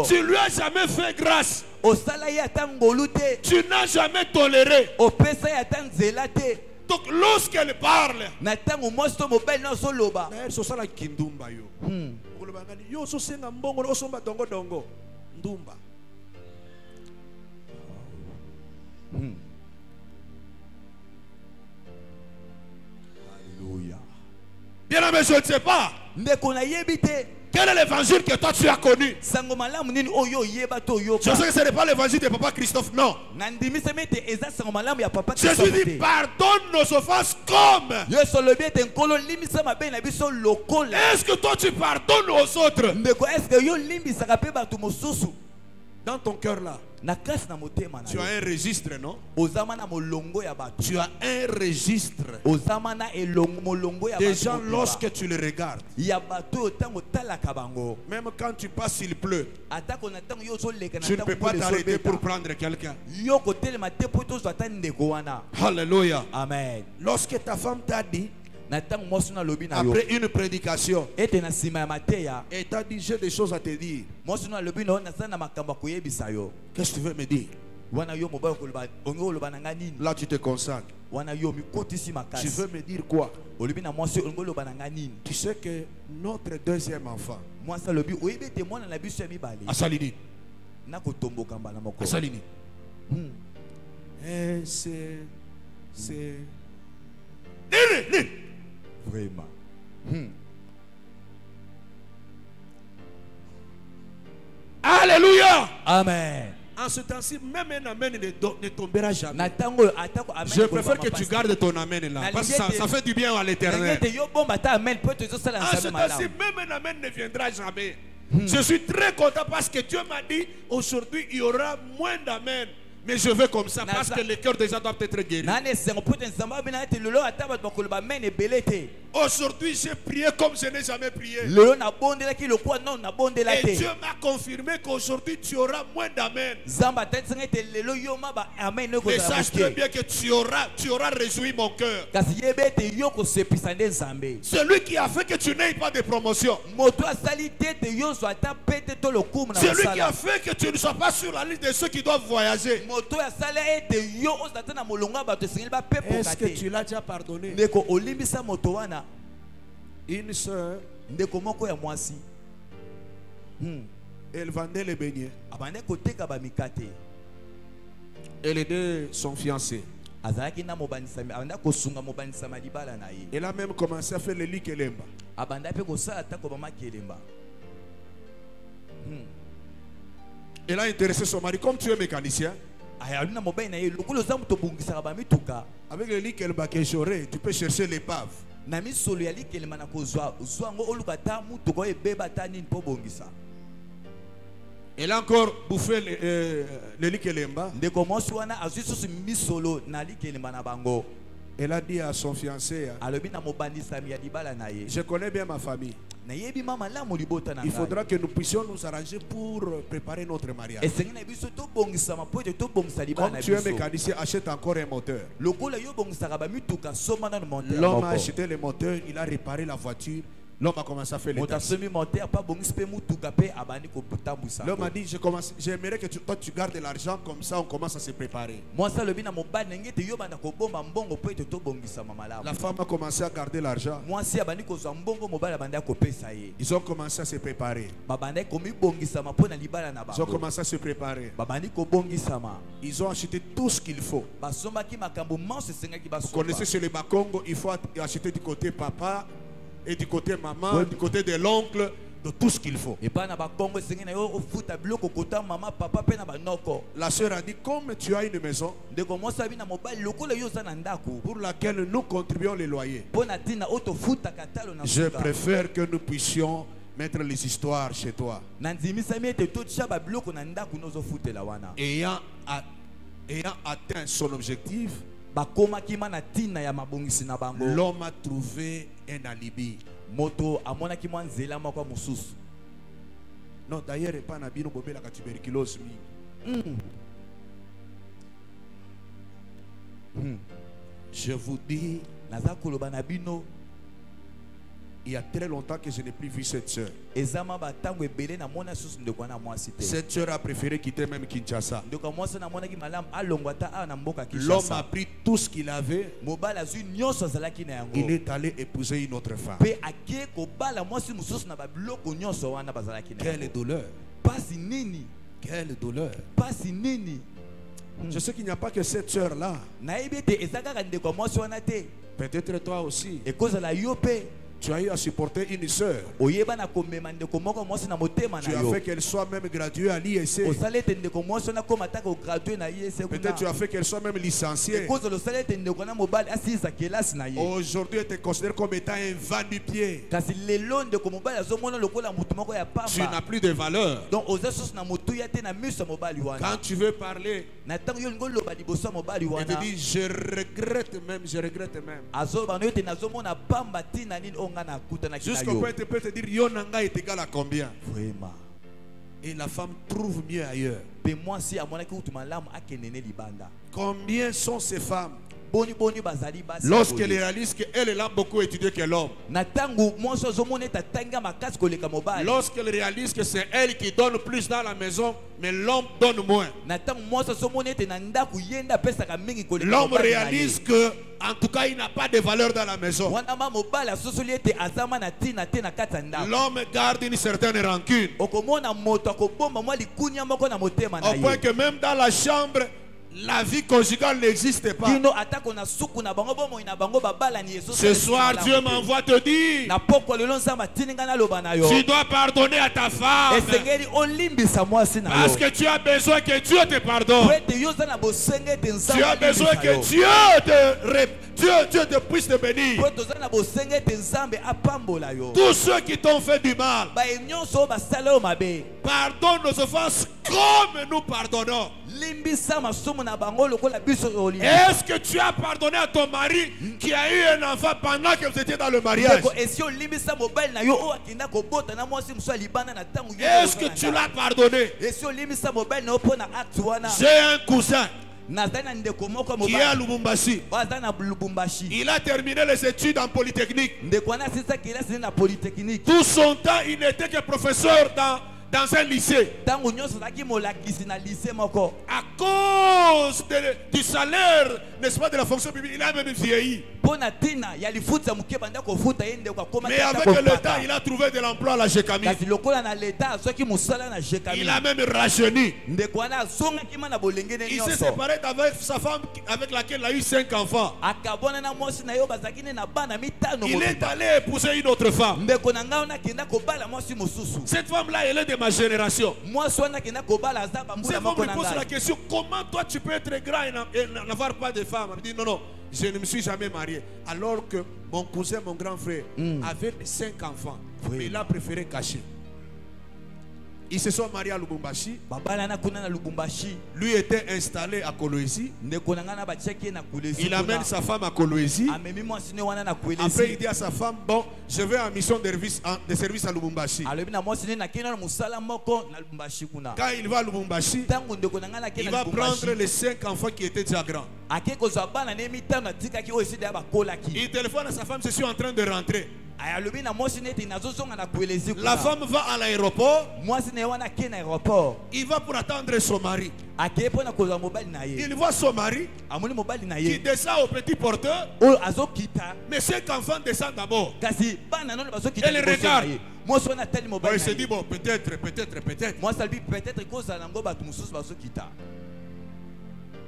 Tu lui as jamais fait grâce. Tu n'as jamais toléré. Donc lorsqu'elle parle, Alléluia. Bien aimé, je ne sais pas. Quel est l'évangile que toi tu as connu? Je sais que ce n'est pas l'évangile de Papa Christophe, non. Jésus dit pardonne nos offenses comme. Est-ce que toi tu pardonnes aux autres? Dans ton cœur là, tu as un registre, non? Tu as un registre des gens lorsque tu les regardes. Même quand tu passes, il pleut. Tu ne peux pas t'arrêter pour prendre quelqu'un. Alléluia. Amen. Lorsque ta femme t'a dit, après une prédication, et t'as dit j'ai des choses à te dire, qu'est-ce que tu veux me dire? Là tu te consacres. Tu veux me dire quoi? Tu sais que notre deuxième enfant, Asalini, c'est vraiment. Alléluia. Amen. En ce temps-ci, même un amen ne tombera jamais. Je préfère que tu gardes ton amen là. Parce que ça fait du bien à l'Éternel. En ce temps-ci, même un amen ne viendra jamais. Je suis très content parce que Dieu m'a dit aujourd'hui il y aura moins d'amen. Mais je veux comme ça parce que le cœur des gens doit être guéri. Aujourd'hui, j'ai prié comme je n'ai jamais prié. Et Dieu m'a confirmé qu'aujourd'hui, tu auras moins d'amen. Mais sache très bien que tu auras réjoui mon cœur. Celui qui a fait que tu n'aies pas de promotion. Celui qui a fait que tu ne sois pas sur la liste de ceux qui doivent voyager. Est-ce que tu l'as déjà pardonné? Une soeur, elle vendait les beignets. Elle aidait son fiancé. Elle a même commencé à faire le lit kelemba. Elle a intéressé son mari. Comme tu es mécanicien, avec le lit kelemba que j'aurai, tu peux chercher l'épave. Elle a encore bouffé le lit kelemba. Elle a dit à son fiancé, je connais bien ma famille. Il faudra que nous puissions nous arranger pour préparer notre mariage. Comme tu es mécanicien, achète encore un moteur. L'homme a acheté le moteur, il a réparé la voiture. L'homme a commencé à faire les tâches. L'homme a dit, j'aimerais que toi tu gardes l'argent, comme ça on commence à se préparer. La femme a commencé à garder l'argent. Ils ont commencé à se préparer. Ils ont commencé à se préparer. Ils ont acheté tout ce qu'il faut. Vous connaissez chez les Bakongo, il faut acheter du côté papa et du côté maman, du côté de l'oncle, de tout ce qu'il faut. La sœur a dit, comme tu as une maison pour laquelle nous contribuons les loyers, je préfère que nous puissions mettre les histoires chez toi. Ayant atteint son objectif, l'homme a trouvé un alibi. Non, d'ailleurs, pas nabino bobé la tuberculose. Je vous dis, il y a très longtemps que je n'ai plus vu cette soeur. Cette soeur a préféré quitter même Kinshasa. L'homme a pris tout ce qu'il avait. Il est allé épouser une autre femme. Quelle douleur. Quelle douleur. Je sais qu'il n'y a pas que cette soeur-là. Peut-être toi aussi. Tu as eu à supporter une sœur. Tu as fait qu'elle soit même graduée à l'IEC. Peut-être tu as fait qu'elle soit même licenciée. Aujourd'hui, elle te considère comme étant un va-nu-pied. Tu n'as plus de valeur. Quand tu veux parler, elle te dit, je regrette même. Jusqu'au point tu peux te dire Yonanga est égal à combien? Et la femme trouve mieux ailleurs. Combien sont ces femmes? Lorsqu'elle réalise qu'elle a beaucoup étudié que l'homme. Lorsqu'elle réalise que c'est elle qui donne plus dans la maison, mais l'homme donne moins. L'homme réalise que, en tout cas, il n'a pas de valeur dans la maison. L'homme garde une certaine rancune. Au point que même dans la chambre, la vie conjugale n'existe pas. Ce soir, Dieu m'envoie te dire, tu dois pardonner à ta femme. Parce que tu as besoin que Dieu te pardonne. Tu as besoin que Dieu te puisse te bénir. Tous ceux qui t'ont fait du mal, pardonne nos offenses comme nous pardonnons. Est-ce que tu as pardonné à ton mari qui a eu un enfant pendant que vous étiez dans le mariage? Est-ce que tu l'as pardonné? J'ai un cousin qui est à Lubumbashi. Il a terminé les études en Polytechnique. Tout son temps, il n'était que professeur dans un lycée. À cause du salaire, n'est-ce pas, de la fonction publique, il a même vieilli. Mais avec le temps, il a trouvé de l'emploi à la Gécamine. Il a même rajeuni. Il s'est séparé avec sa femme avec laquelle il a eu 5 enfants. Il est allé épouser une autre femme. Cette femme-là, elle est de ma génération. Cette femme me pose la question, comment toi tu peux être grand et n'avoir pas de femme? Elle me dit non, je ne me suis jamais marié. Alors que mon cousin, mon grand frère, avait 5 enfants. Mais il a préféré cacher. Ils se sont mariés à Lubumbashi. Lui était installé à Kolwezi. Il amène sa femme à Kolwezi. Après il dit à sa femme, bon, je vais en mission de service à Lubumbashi. Quand il va à Lubumbashi, il va prendre les 5 enfants qui étaient déjà grands. Il téléphone à sa femme, je suis en train de rentrer. La femme va à l'aéroport. Il va pour attendre son mari. Il voit son mari qui descend au petit porteur. Mais 5 enfants descendent d'abord. Elle regarde. Il se dit bon, peut-être.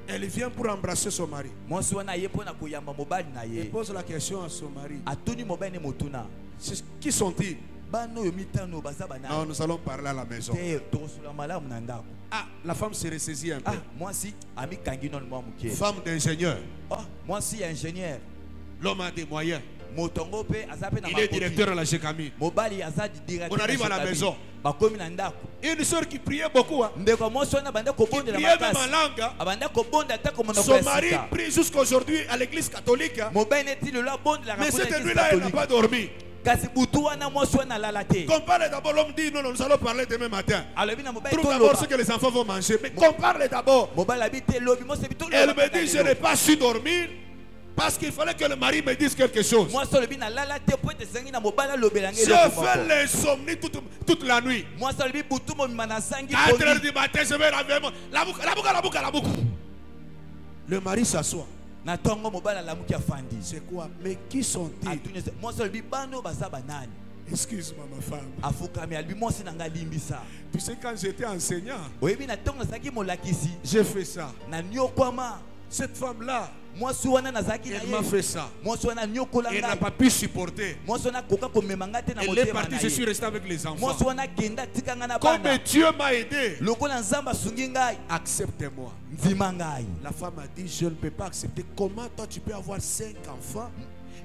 Elle vient pour embrasser son mari. Elle pose la question à son mari. Qui sont-ils? Non, nous allons parler à la maison. Ah, la femme se ressaisit un peu. Femme d'ingénieur. L'homme a des moyens. Il est directeur à la Gécamine. On arrive à la maison. Une soeur qui priait beaucoup. Qui priait même en langue. Son mari prie jusqu'aujourd'hui à l'église catholique. Mais cette nuit-là, elle n'a pas dormi. Qu'on parle d'abord, l'homme dit non, nous allons parler demain matin. Trouve d'abord ce que les enfants vont manger. Mais qu'on parle d'abord. Elle me dit, je n'ai pas su dormir. Parce qu'il fallait que le mari me dise quelque chose. Je fais l'insomnie toute la nuit. 4 heures du matin, je vais laver la boucle. Le mari s'assoit. C'est quoi? Mais qui sont-ils? Excuse-moi ma femme. Tu sais, quand j'étais enseignant, j'ai fait ça. Cette femme-là, elle m'a fait ça. Elle n'a pas pu supporter. Elle est partie, je suis resté avec les enfants. Comme Dieu m'a aidé, acceptez-moi. La femme a dit, je ne peux pas accepter. Comment toi tu peux avoir 5 enfants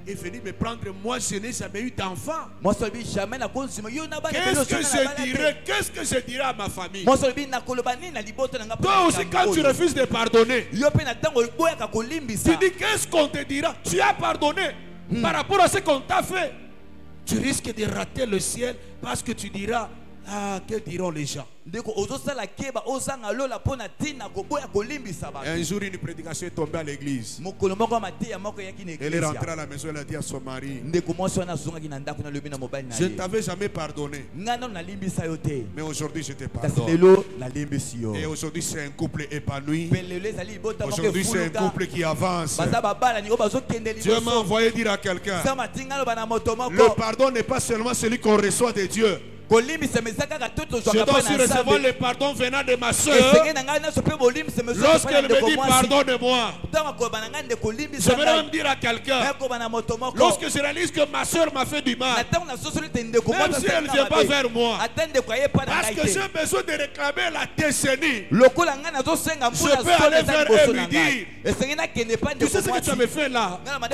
et venir me prendre? Moi je n'ai jamais eu d'enfant. Qu'est-ce que je dirais à ma famille? Toi aussi, quand tu refuses de pardonner, tu dis, qu'est-ce qu'on te dira? Tu as pardonné par rapport à ce qu'on t'a fait. Tu risques de rater le ciel parce que tu diras, ah, que diront les gens? Un jour, une prédication est tombée à l'église. Elle est rentrée à la maison, elle a dit à son mari, je ne t'avais jamais pardonné, mais aujourd'hui je te pardonne. Et aujourd'hui c'est un couple épanoui. Aujourd'hui c'est un couple qui avance. Dieu m'a envoyé dire à quelqu'un, le pardon n'est pas seulement celui qu'on reçoit de Dieu. Je dois aussi recevoir le pardon venant de ma soeur. Lorsqu'elle me dit pardonne-moi, je vais même dire à quelqu'un, lorsque je réalise que ma soeur m'a fait du mal, même si elle ne vient pas vers moi, parce que j'ai besoin de réclamer la décennie, je peux aller vers elle et lui dire, tu sais ce que tu me fait là, ça me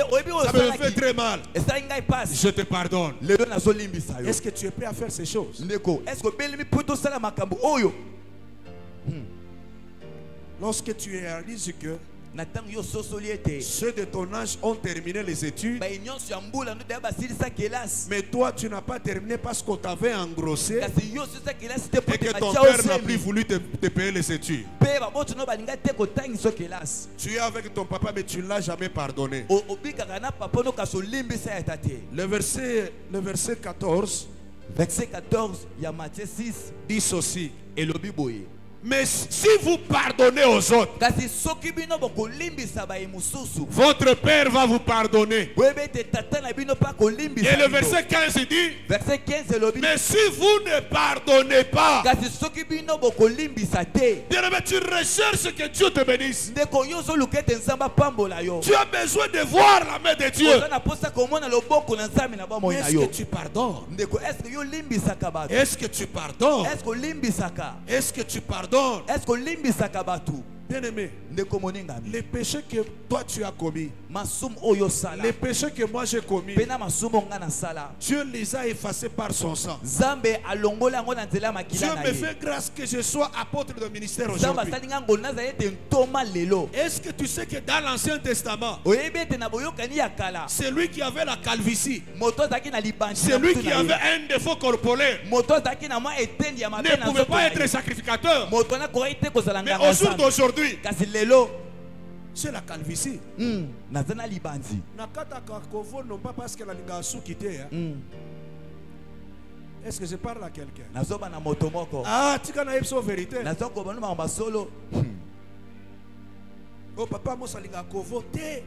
fait très mal, je te pardonne. Est-ce que tu es prêt à faire ces choses? Lorsque tu réalises que ceux de ton âge ont terminé les études, mais toi tu n'as pas terminé parce qu'on t'avait engrossé et que ton père n'a plus voulu te payer les études. Tu es avec ton papa mais tu ne l'as jamais pardonné. Le verset 14, verset 14, il y a Matthieu 6, dit ceci. et le Bible. Mais si vous pardonnez aux autres, votre Père va vous pardonner. Et le verset 15 dit, mais si vous ne pardonnez pas, bien-aimé, tu recherches que Dieu te bénisse. Tu as besoin de voir la main de Dieu. Est-ce que tu pardonnes? Est-ce que tu pardonnes? Est-ce que tu pardonnes? Bien-aimé, les péchés que toi tu as commis, les péchés que moi j'ai commis, Dieu les a effacés par son sang. Dieu me fait grâce que je sois apôtre de ministère aujourd'hui. Est-ce que tu sais que dans l'Ancien Testament, celui qui avait la calvitie, celui qui avait un défaut corporel, ne pouvait pas être sacrificateur. Mais au jour d'aujourd'hui, c'est la calvitie. Nakata Kakovo non pas parce que la liga sous quitté. Est-ce que je parle à quelqu'un? Ah, tu connais la vérité. Oh papa, moi ça liga Kovo té.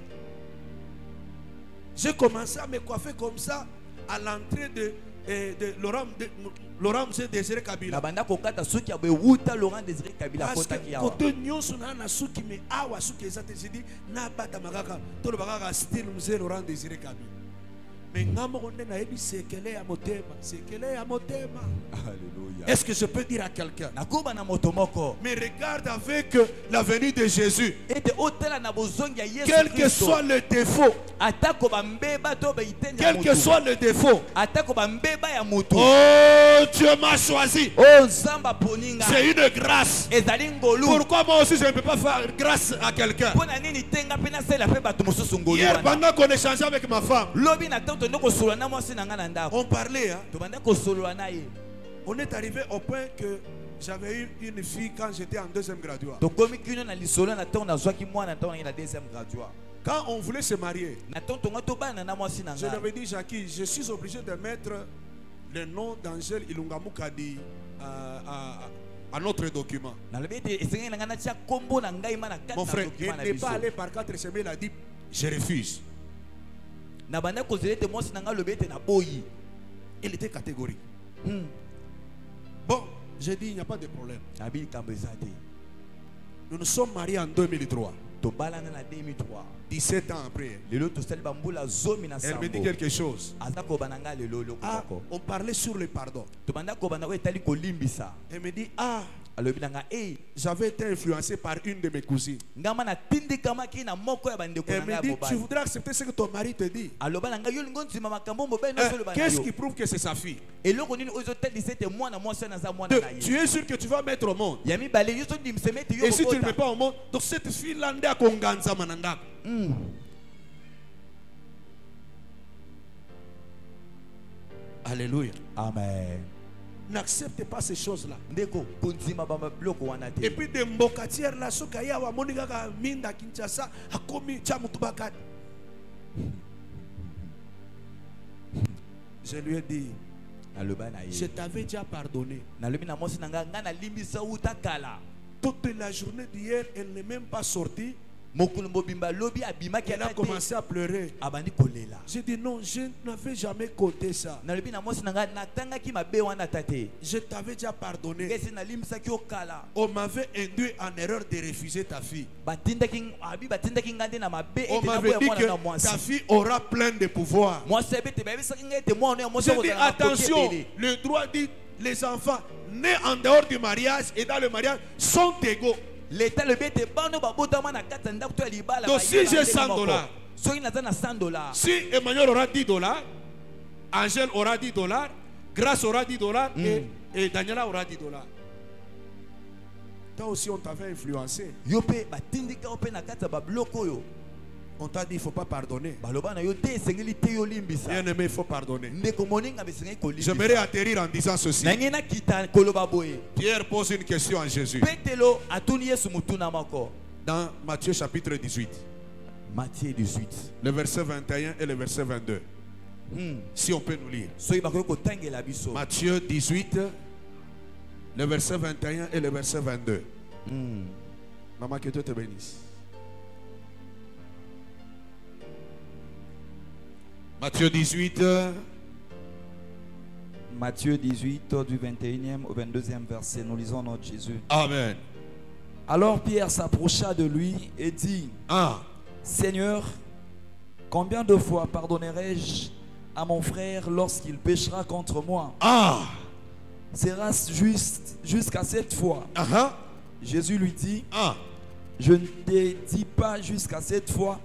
J'ai commencé à me coiffer comme ça à l'entrée de Laurent Désiré Kabila. Parce que côté nyonso na suki me awa suki ezate dit na bata magaka to le bagaka style mzee Laurent Désiré Kabila. Mais ngamo konde na yebi sekele ya motema, sekele ya motema. Alléluia. Est-ce que je peux dire à quelqu'un? Mais regarde avec la venue de Jésus. Quel que soit le défaut, quel que soit le défaut, oh Dieu m'a choisi. C'est une grâce. Pourquoi moi aussi je ne peux pas faire grâce à quelqu'un? Hier pendant qu'on échangeait avec ma femme, on parlait, hein? On est arrivé au point que j'avais eu une fille quand j'étais en deuxième graduat. Quand on voulait se marier, je lui avais dit, Jackie, je suis obligé de mettre le nom d'Angèle Ilungamukadi à notre document. Mon frère, il n'est pas allé par 4 semaines, il a dit, je refuse. Il était catégorique. Bon, j'ai dit, il n'y a pas de problème. Nous nous sommes mariés en 2003. 17 ans après. Elle me dit quelque chose. Ah, on parlait sur le pardon. Elle me dit, ah, j'avais été influencé par une de mes cousines. Elle me dit, tu voudrais accepter ce que ton mari te dit? Qu'est-ce qui prouve que c'est sa fille? Tu es sûr que tu vas mettre au monde? Et si tu ne mets pas au monde, donc cette fille-là n'est pas konganza mananda. Alléluia. Amen. N'acceptez pas ces choses-là. Et puis de mbokatière là, ce qu'il y a Monika Minda Kinshasa, a commis Chamutubakat. Je lui ai dit, je t'avais déjà pardonné. Toute la journée d'hier, elle n'est même pas sortie. Elle a commencé à pleurer. J'ai dit non, je n'avais jamais compté ça. Je t'avais déjà pardonné. On m'avait induit en erreur de refuser ta fille. On m'avait dit que ta fille aura plein de pouvoir. J'ai dit attention, le droit dit les enfants nés en dehors du mariage et dans le mariage sont égaux. Donc si j'ai $100, si Emmanuel aura $10, Angèle aura $10, Grâce aura $10 et Daniela aura $10. toi aussi on t'avait influencé. On t'a dit il ne faut pas pardonner. Bien aimé, il faut pardonner. J'aimerais atterrir en disant ceci. Pierre pose une question à Jésus. Dans Matthieu chapitre 18. Matthieu 18. Le verset 21 et le verset 22. Si on peut nous lire. Matthieu 18, le verset 21 et le verset 22. Maman, que Dieu te bénisse. Matthieu 18. Matthieu 18, du 21e au 22e verset. Nous lisons notre Jésus. Amen. Alors Pierre s'approcha de lui et dit, Seigneur, combien de fois pardonnerai-je à mon frère lorsqu'il péchera contre moi? Sera-ce juste jusqu'à 7 fois? Jésus lui dit, je ne te dis pas jusqu'à 7 fois,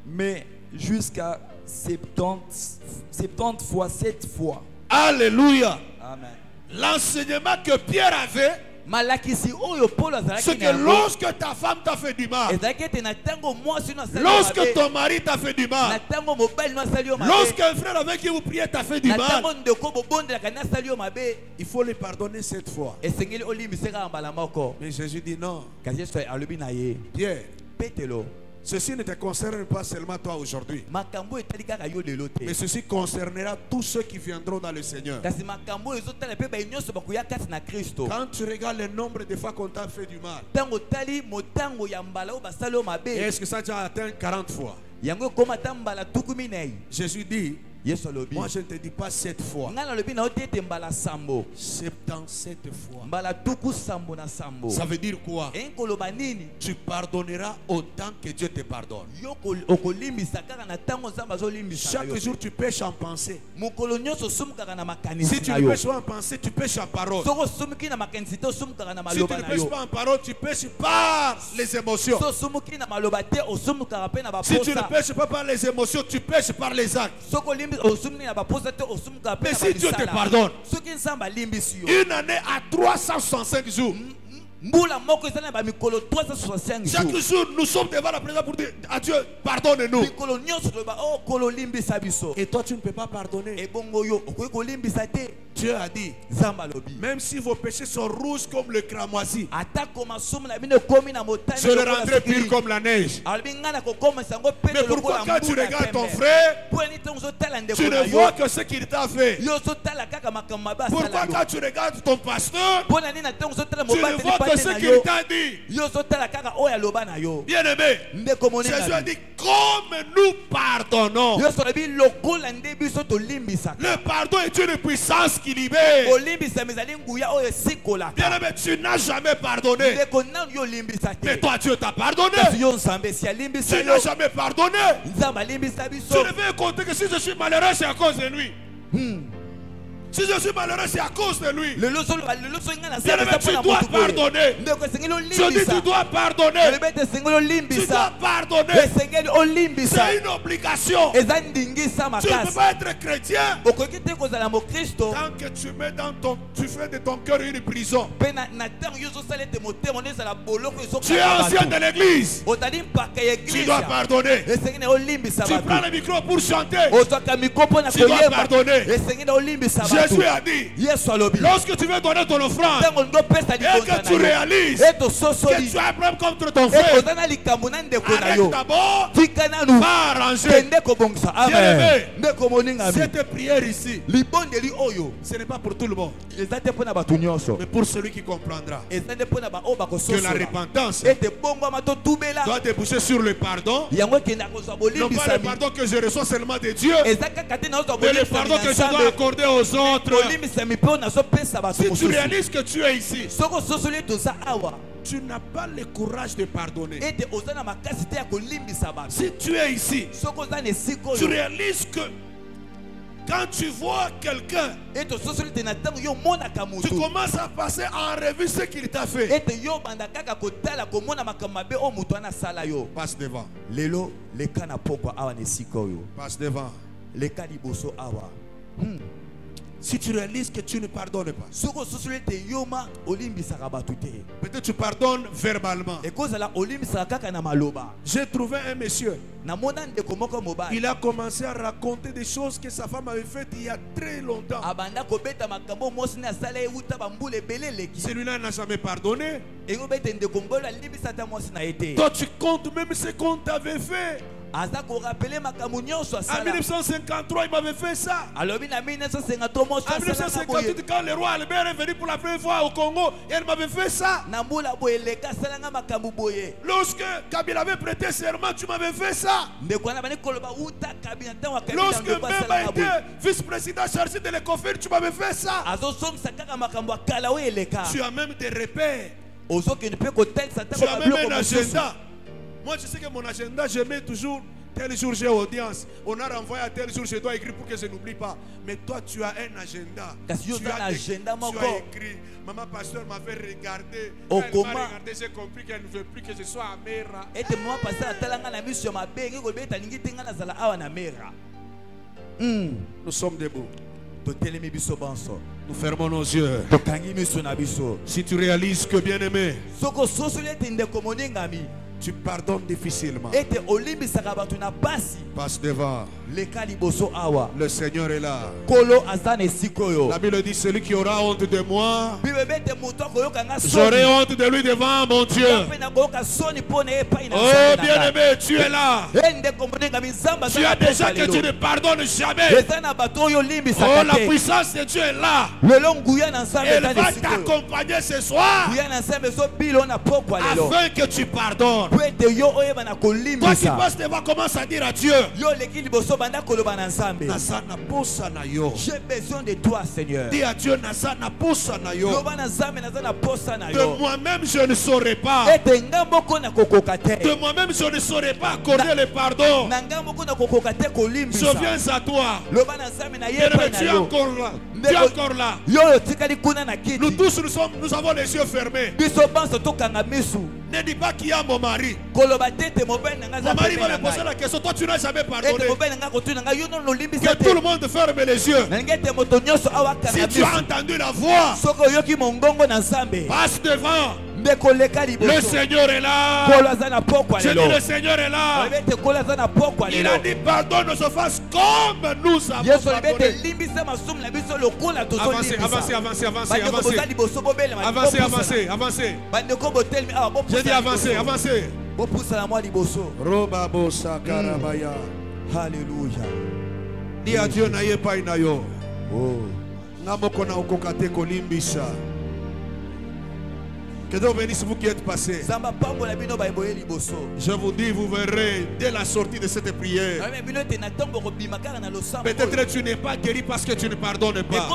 mais jusqu'à 70 fois 7 fois. Alléluia. Amen. L'enseignement que Pierre avait, c'est que lorsque ta femme t'a fait du mal, lorsque ton mari t'a fait du mal, lorsqu'un frère avec qui vous priez t'a fait du mal, il faut les pardonner 7 fois. Mais Jésus dit non. Pierre, ceci ne te concerne pas seulement toi aujourd'hui, mais ceci concernera tous ceux qui viendront dans le Seigneur. Quand tu regardes le nombre de fois qu'on t'a fait du mal, est-ce que ça a déjà atteint 40 fois? Jésus dit, moi je ne te dis pas 7 fois, 77 fois. Ça veut dire quoi? Tu pardonneras autant que Dieu te pardonne. Chaque jour tu pêches en pensée. Si tu ne pêches pas en pensée, tu pêches en parole. Si tu ne pêches pas en parole, tu pêches par les émotions. Si tu ne pêches pas par les émotions, tu pêches par les actes. Mais si Dieu te pardonne, une année à 365 jours, chaque jour nous sommes devant la présence pour dire à Dieu, pardonne-nous. Et toi tu ne peux pas pardonner. Dieu a dit, même si vos péchés sont rouges comme le cramoisi, je le rendrai pur comme la neige. Mais pourquoi quand tu regardes ton frère, tu ne vois que ce qu'il t'a fait? Pourquoi quand tu regardes ton pasteur, tu ne vois que ce qu'il t'a dit? Bien aimé, Jésus a dit, comme nous pardonnons. Le pardon est une puissance qui libère. Bien aimé, tu n'as jamais pardonné, mais toi Dieu t'a pardonné. Tu n'as jamais pardonné. Tu devais compter que si je suis malheureux, c'est à cause de lui. Si je suis malheureux, c'est à cause de lui. Bien aimé, tu dois pardonner. Je dis, tu dois pardonner. Tu dois pardonner. C'est une obligation. Tu ne peux pas être chrétien tant que tu mets tu fais de ton cœur une prison. Tu es ancien de l'église. Tu dois pardonner. Tu prends le micro pour chanter. Tu dois pardonner. Jésus a dit, lorsque tu veux donner ton offrande et que tu réalises que tu as un problème contre ton frère, arrête d'abord, va arranger. Bien-aimé, cette prière ici, ce n'est pas pour tout le monde, mais pour celui qui comprendra que la repentance doit déboucher sur le pardon. Non pas le pardon que je reçois seulement de Dieu, mais le pardon que je dois accorder aux autres. Si tu réalises que tu es ici, tu n'as pas le courage de pardonner. Si tu es ici, tu réalises que quand tu vois quelqu'un, tu commences à passer en revue ce qu'il t'a fait. Passe devant. Passe devant. Si tu réalises que tu ne pardonnes pas, peut-être tu pardonnes verbalement. J'ai trouvé un monsieur. Il a commencé à raconter des choses que sa femme avait faites il y a très longtemps. Celui-là n'a jamais pardonné. Toi tu comptes même ce qu'on t'avait fait. En 1953, il m'avait fait ça. En 1958, quand le roi Albert est venu pour la première fois au Congo, il m'avait fait ça. Lorsque Kabila avait prêté serment, tu m'avais fait ça. Lorsque même a été vice-président chargé de l'Ecofin, tu m'avais fait ça. Tu as même des repères. Tu as même un agenda. Moi, je sais que mon agenda, je mets toujours tel jour j'ai audience. On a renvoyé à tel jour, je dois écrire pour que je n'oublie pas. Mais toi, tu as un agenda. Tu as écrit. Maman pasteur m'avait regardé. Elle m'a regardé, j'ai compris qu'elle ne veut plus que je sois à Mera. Nous sommes debout. Nous fermons nos yeux. Si tu réalises que, bien aimé, tu pardonnes difficilement, passe devant. Le Seigneur est là. La Bible dit: celui qui aura honte de moi, j'aurai honte de lui devant mon Dieu. Oh bien-aimé, tu es là. Tu as déjà que tu ne pardonnes jamais. Oh, la puissance de Dieu est là. Elle va t'accompagner ce soir afin que tu pardonnes. Toi qui passes devant, commence à dire à Dieu: j'ai besoin de toi, Seigneur. Dis à Dieu: de moi-même je ne saurais pas. De moi-même je ne saurais pas accorder le pardon. Je viens à toi. Tu es encore là. Tu es encore là. Nous tous nous avons les yeux fermés. Ne dis pas qu'il y a mon mari. Mon mari va me poser la question: toi tu n'as jamais pardonné. Que tout le monde ferme les yeux. Si tu as entendu la voix, passe devant. Le Seigneur est là. Je dis: le Seigneur est là. Il a dit: pardonne nos offenses comme nous avons pardonné. Avancez. J'ai dit avancez. Alléluia. Dis à Dieu: n'ayez pas inayo. Namokona okokate kolimbisa. Que Dieu bénisse vous qui êtes passés. Je vous dis, vous verrez dès la sortie de cette prière. Peut-être tu n'es pas guéri parce que tu ne pardonnes pas.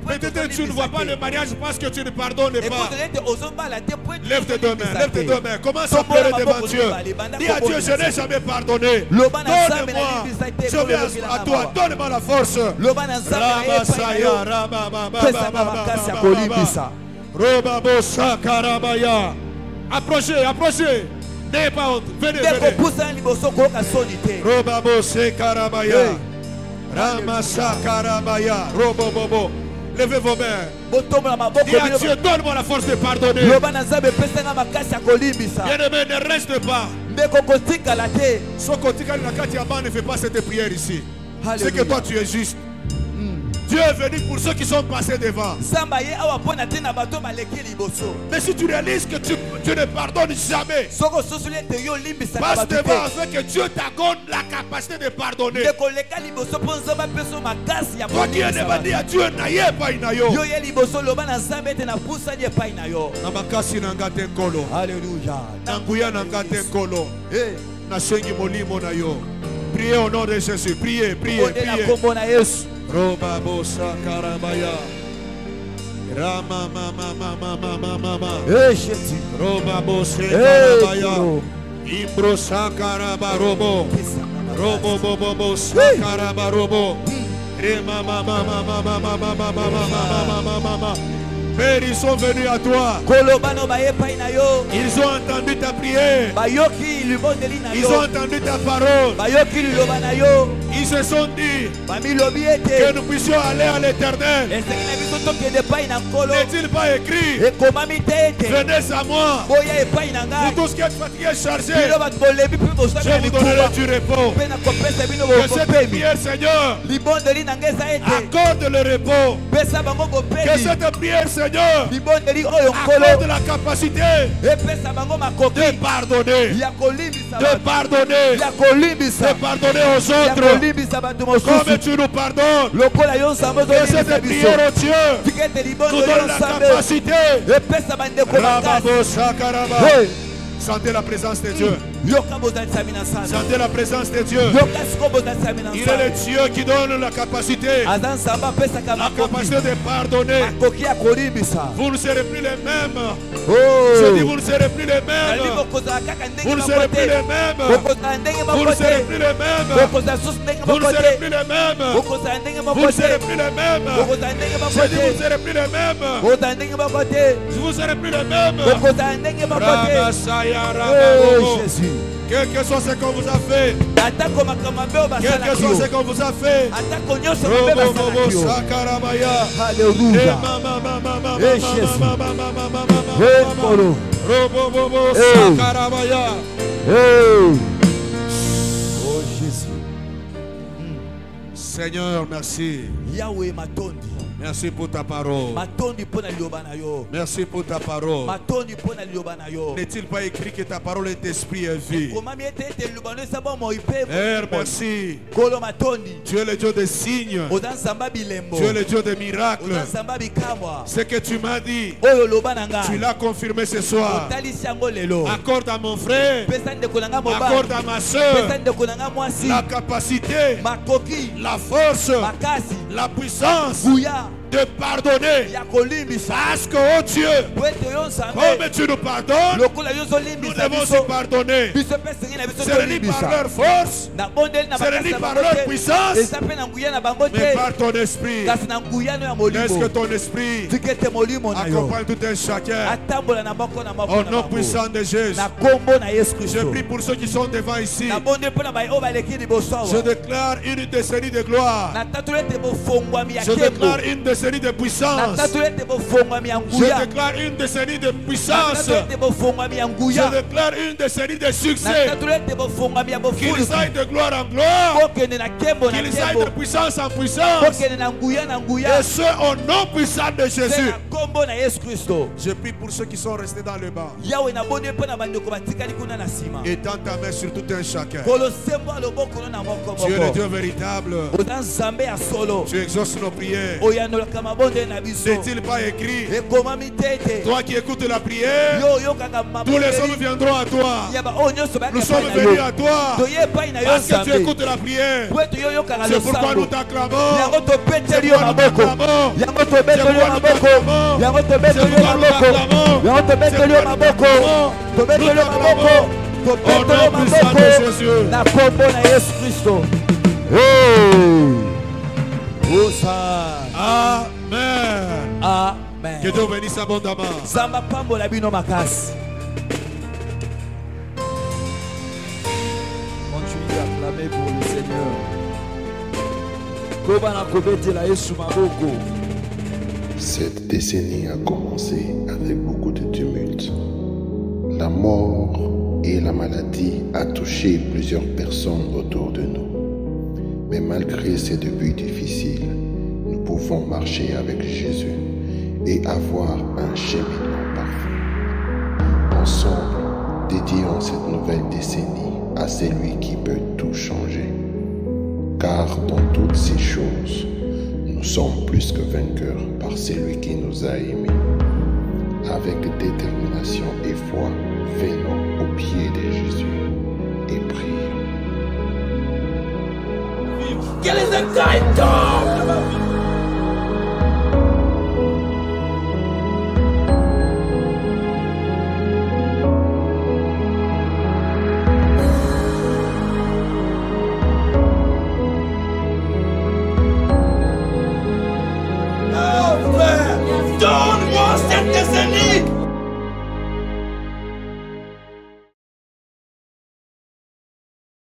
Peut-être tu ne vois pas le mariage parce que tu ne pardonnes pas. Lève tes deux mains. Commence à pleurer devant Dieu. Dis à Dieu: je n'ai jamais pardonné. Donne-moi. Je viens à toi. Donne-moi la force. Approchez. N'ayez pas honte. Venez. Levez vos mains. Dis à Dieu: donne-moi la force de pardonner. Bien-aimé, ne reste pas. Ne fais pas cette prière ici. C'est que toi tu es juste. Dieu est venu pour ceux qui sont passés devant. Mais si tu réalises que tu ne pardonnes jamais, passe devant afin que Dieu t'accorde la capacité de pardonner. Toi qui es dit à Dieu: n'ayez pas inayo. Namakasi nangate kolo. Alléluia. Nanguya nangate kolo. Nasengi molimo na yo. Priez au nom de Jésus. Priez. Roba bosa karabaya. Rama mama. Roba bosa karabaya. Imbrosa karabarobo. Robo bobo sakarabarobo. Rema mama. Père, ils sont venus à toi. Ils ont entendu ta prière. Ils ont entendu ta parole. Ils se sont dit que nous puissions aller à l'Éternel. N'est-il pas écrit? Venez à moi. Vous tous qui êtes fatigués et chargés, je vous donnerai du repos. Que cette prière, Seigneur, accorde le repos. Que cette prière, Seigneur, accorde la capacité de pardonner. De pardonner. De pardonner aux autres. Comme tu nous pardonnes. Que cette prière, oh Dieu, nous donne la capacité. Sentez la présence de Dieu. Sentez la présence de Dieu. Il est le Dieu qui donne la capacité. La capacité de pardonner. Vous ne serez plus les mêmes. Je dis, vous ne serez plus les mêmes. Vous ne serez plus les mêmes. Vous ne serez plus les mêmes. Vous ne serez plus les mêmes. Vous ne serez plus les mêmes. Je dis, vous ne serez plus les mêmes. Vous ne serez plus les mêmes. Oh Jésus. Quel que soit ce qu'on vous a fait. Quel que soit ce qu'on vous a fait. Alléluia. Et Jésus. Oh Jésus. Seigneur, merci. Yahweh matondi. Merci pour ta parole. Merci pour ta parole. N'est-il pas écrit que ta parole est esprit et vie? Père, merci. Tu es le Dieu des signes. Tu es le Dieu des miracles. Ce que tu m'as dit, tu l'as confirmé ce soir. Accorde à mon frère, accorde à ma soeur la capacité, la force, la puissance de pardonner. Parce que, oh Dieu, comme tu nous pardonnes, nous devons aussi pardonner. Ce n'est pas par leur force, ce n'est pas par leur puissance, mais par ton esprit. Laisse que ton esprit accompagne tout un chacun. Au nom puissant de Jésus, je prie pour ceux qui sont devant ici. Je déclare une décennie de gloire. Je déclare une décennie de puissance. Je déclare une décennie de puissance. Je déclare une décennie de succès. Qu'ils aillent de gloire en gloire. Qu'ils aillent de puissance en puissance. Et ce au nom puissant de Jésus. Je prie pour ceux qui sont restés dans le bas. Étends ta main sur tout un chacun. Tu es le Dieu véritable. Tu exauces nos prières. N'est-il pas écrit? Toi qui écoutes la prière, tous les hommes viendront à toi. Nous sommes venus à toi parce que tu écoutes la prière. C'est pourquoi nous t'acclamons. C'est pourquoi nous t'acclamons. C'est pourquoi nous t'acclamons. Au nom puissant de Jésus. Amen. Amen. Que Dieu bénisse abondamment. Continuez d'acclamer pour le Seigneur. Cette décennie a commencé avec beaucoup de tumulte. La mort et la maladie a touché plusieurs personnes autour de nous. Mais malgré ces débuts difficiles, nous pouvons marcher avec Jésus et avoir un cheminement parfait. Ensemble, dédions cette nouvelle décennie à celui qui peut tout changer. Car dans toutes ces choses, nous sommes plus que vainqueurs par celui qui nous a aimés. Avec détermination et foi, venons au pied de Jésus et prions. Quel est le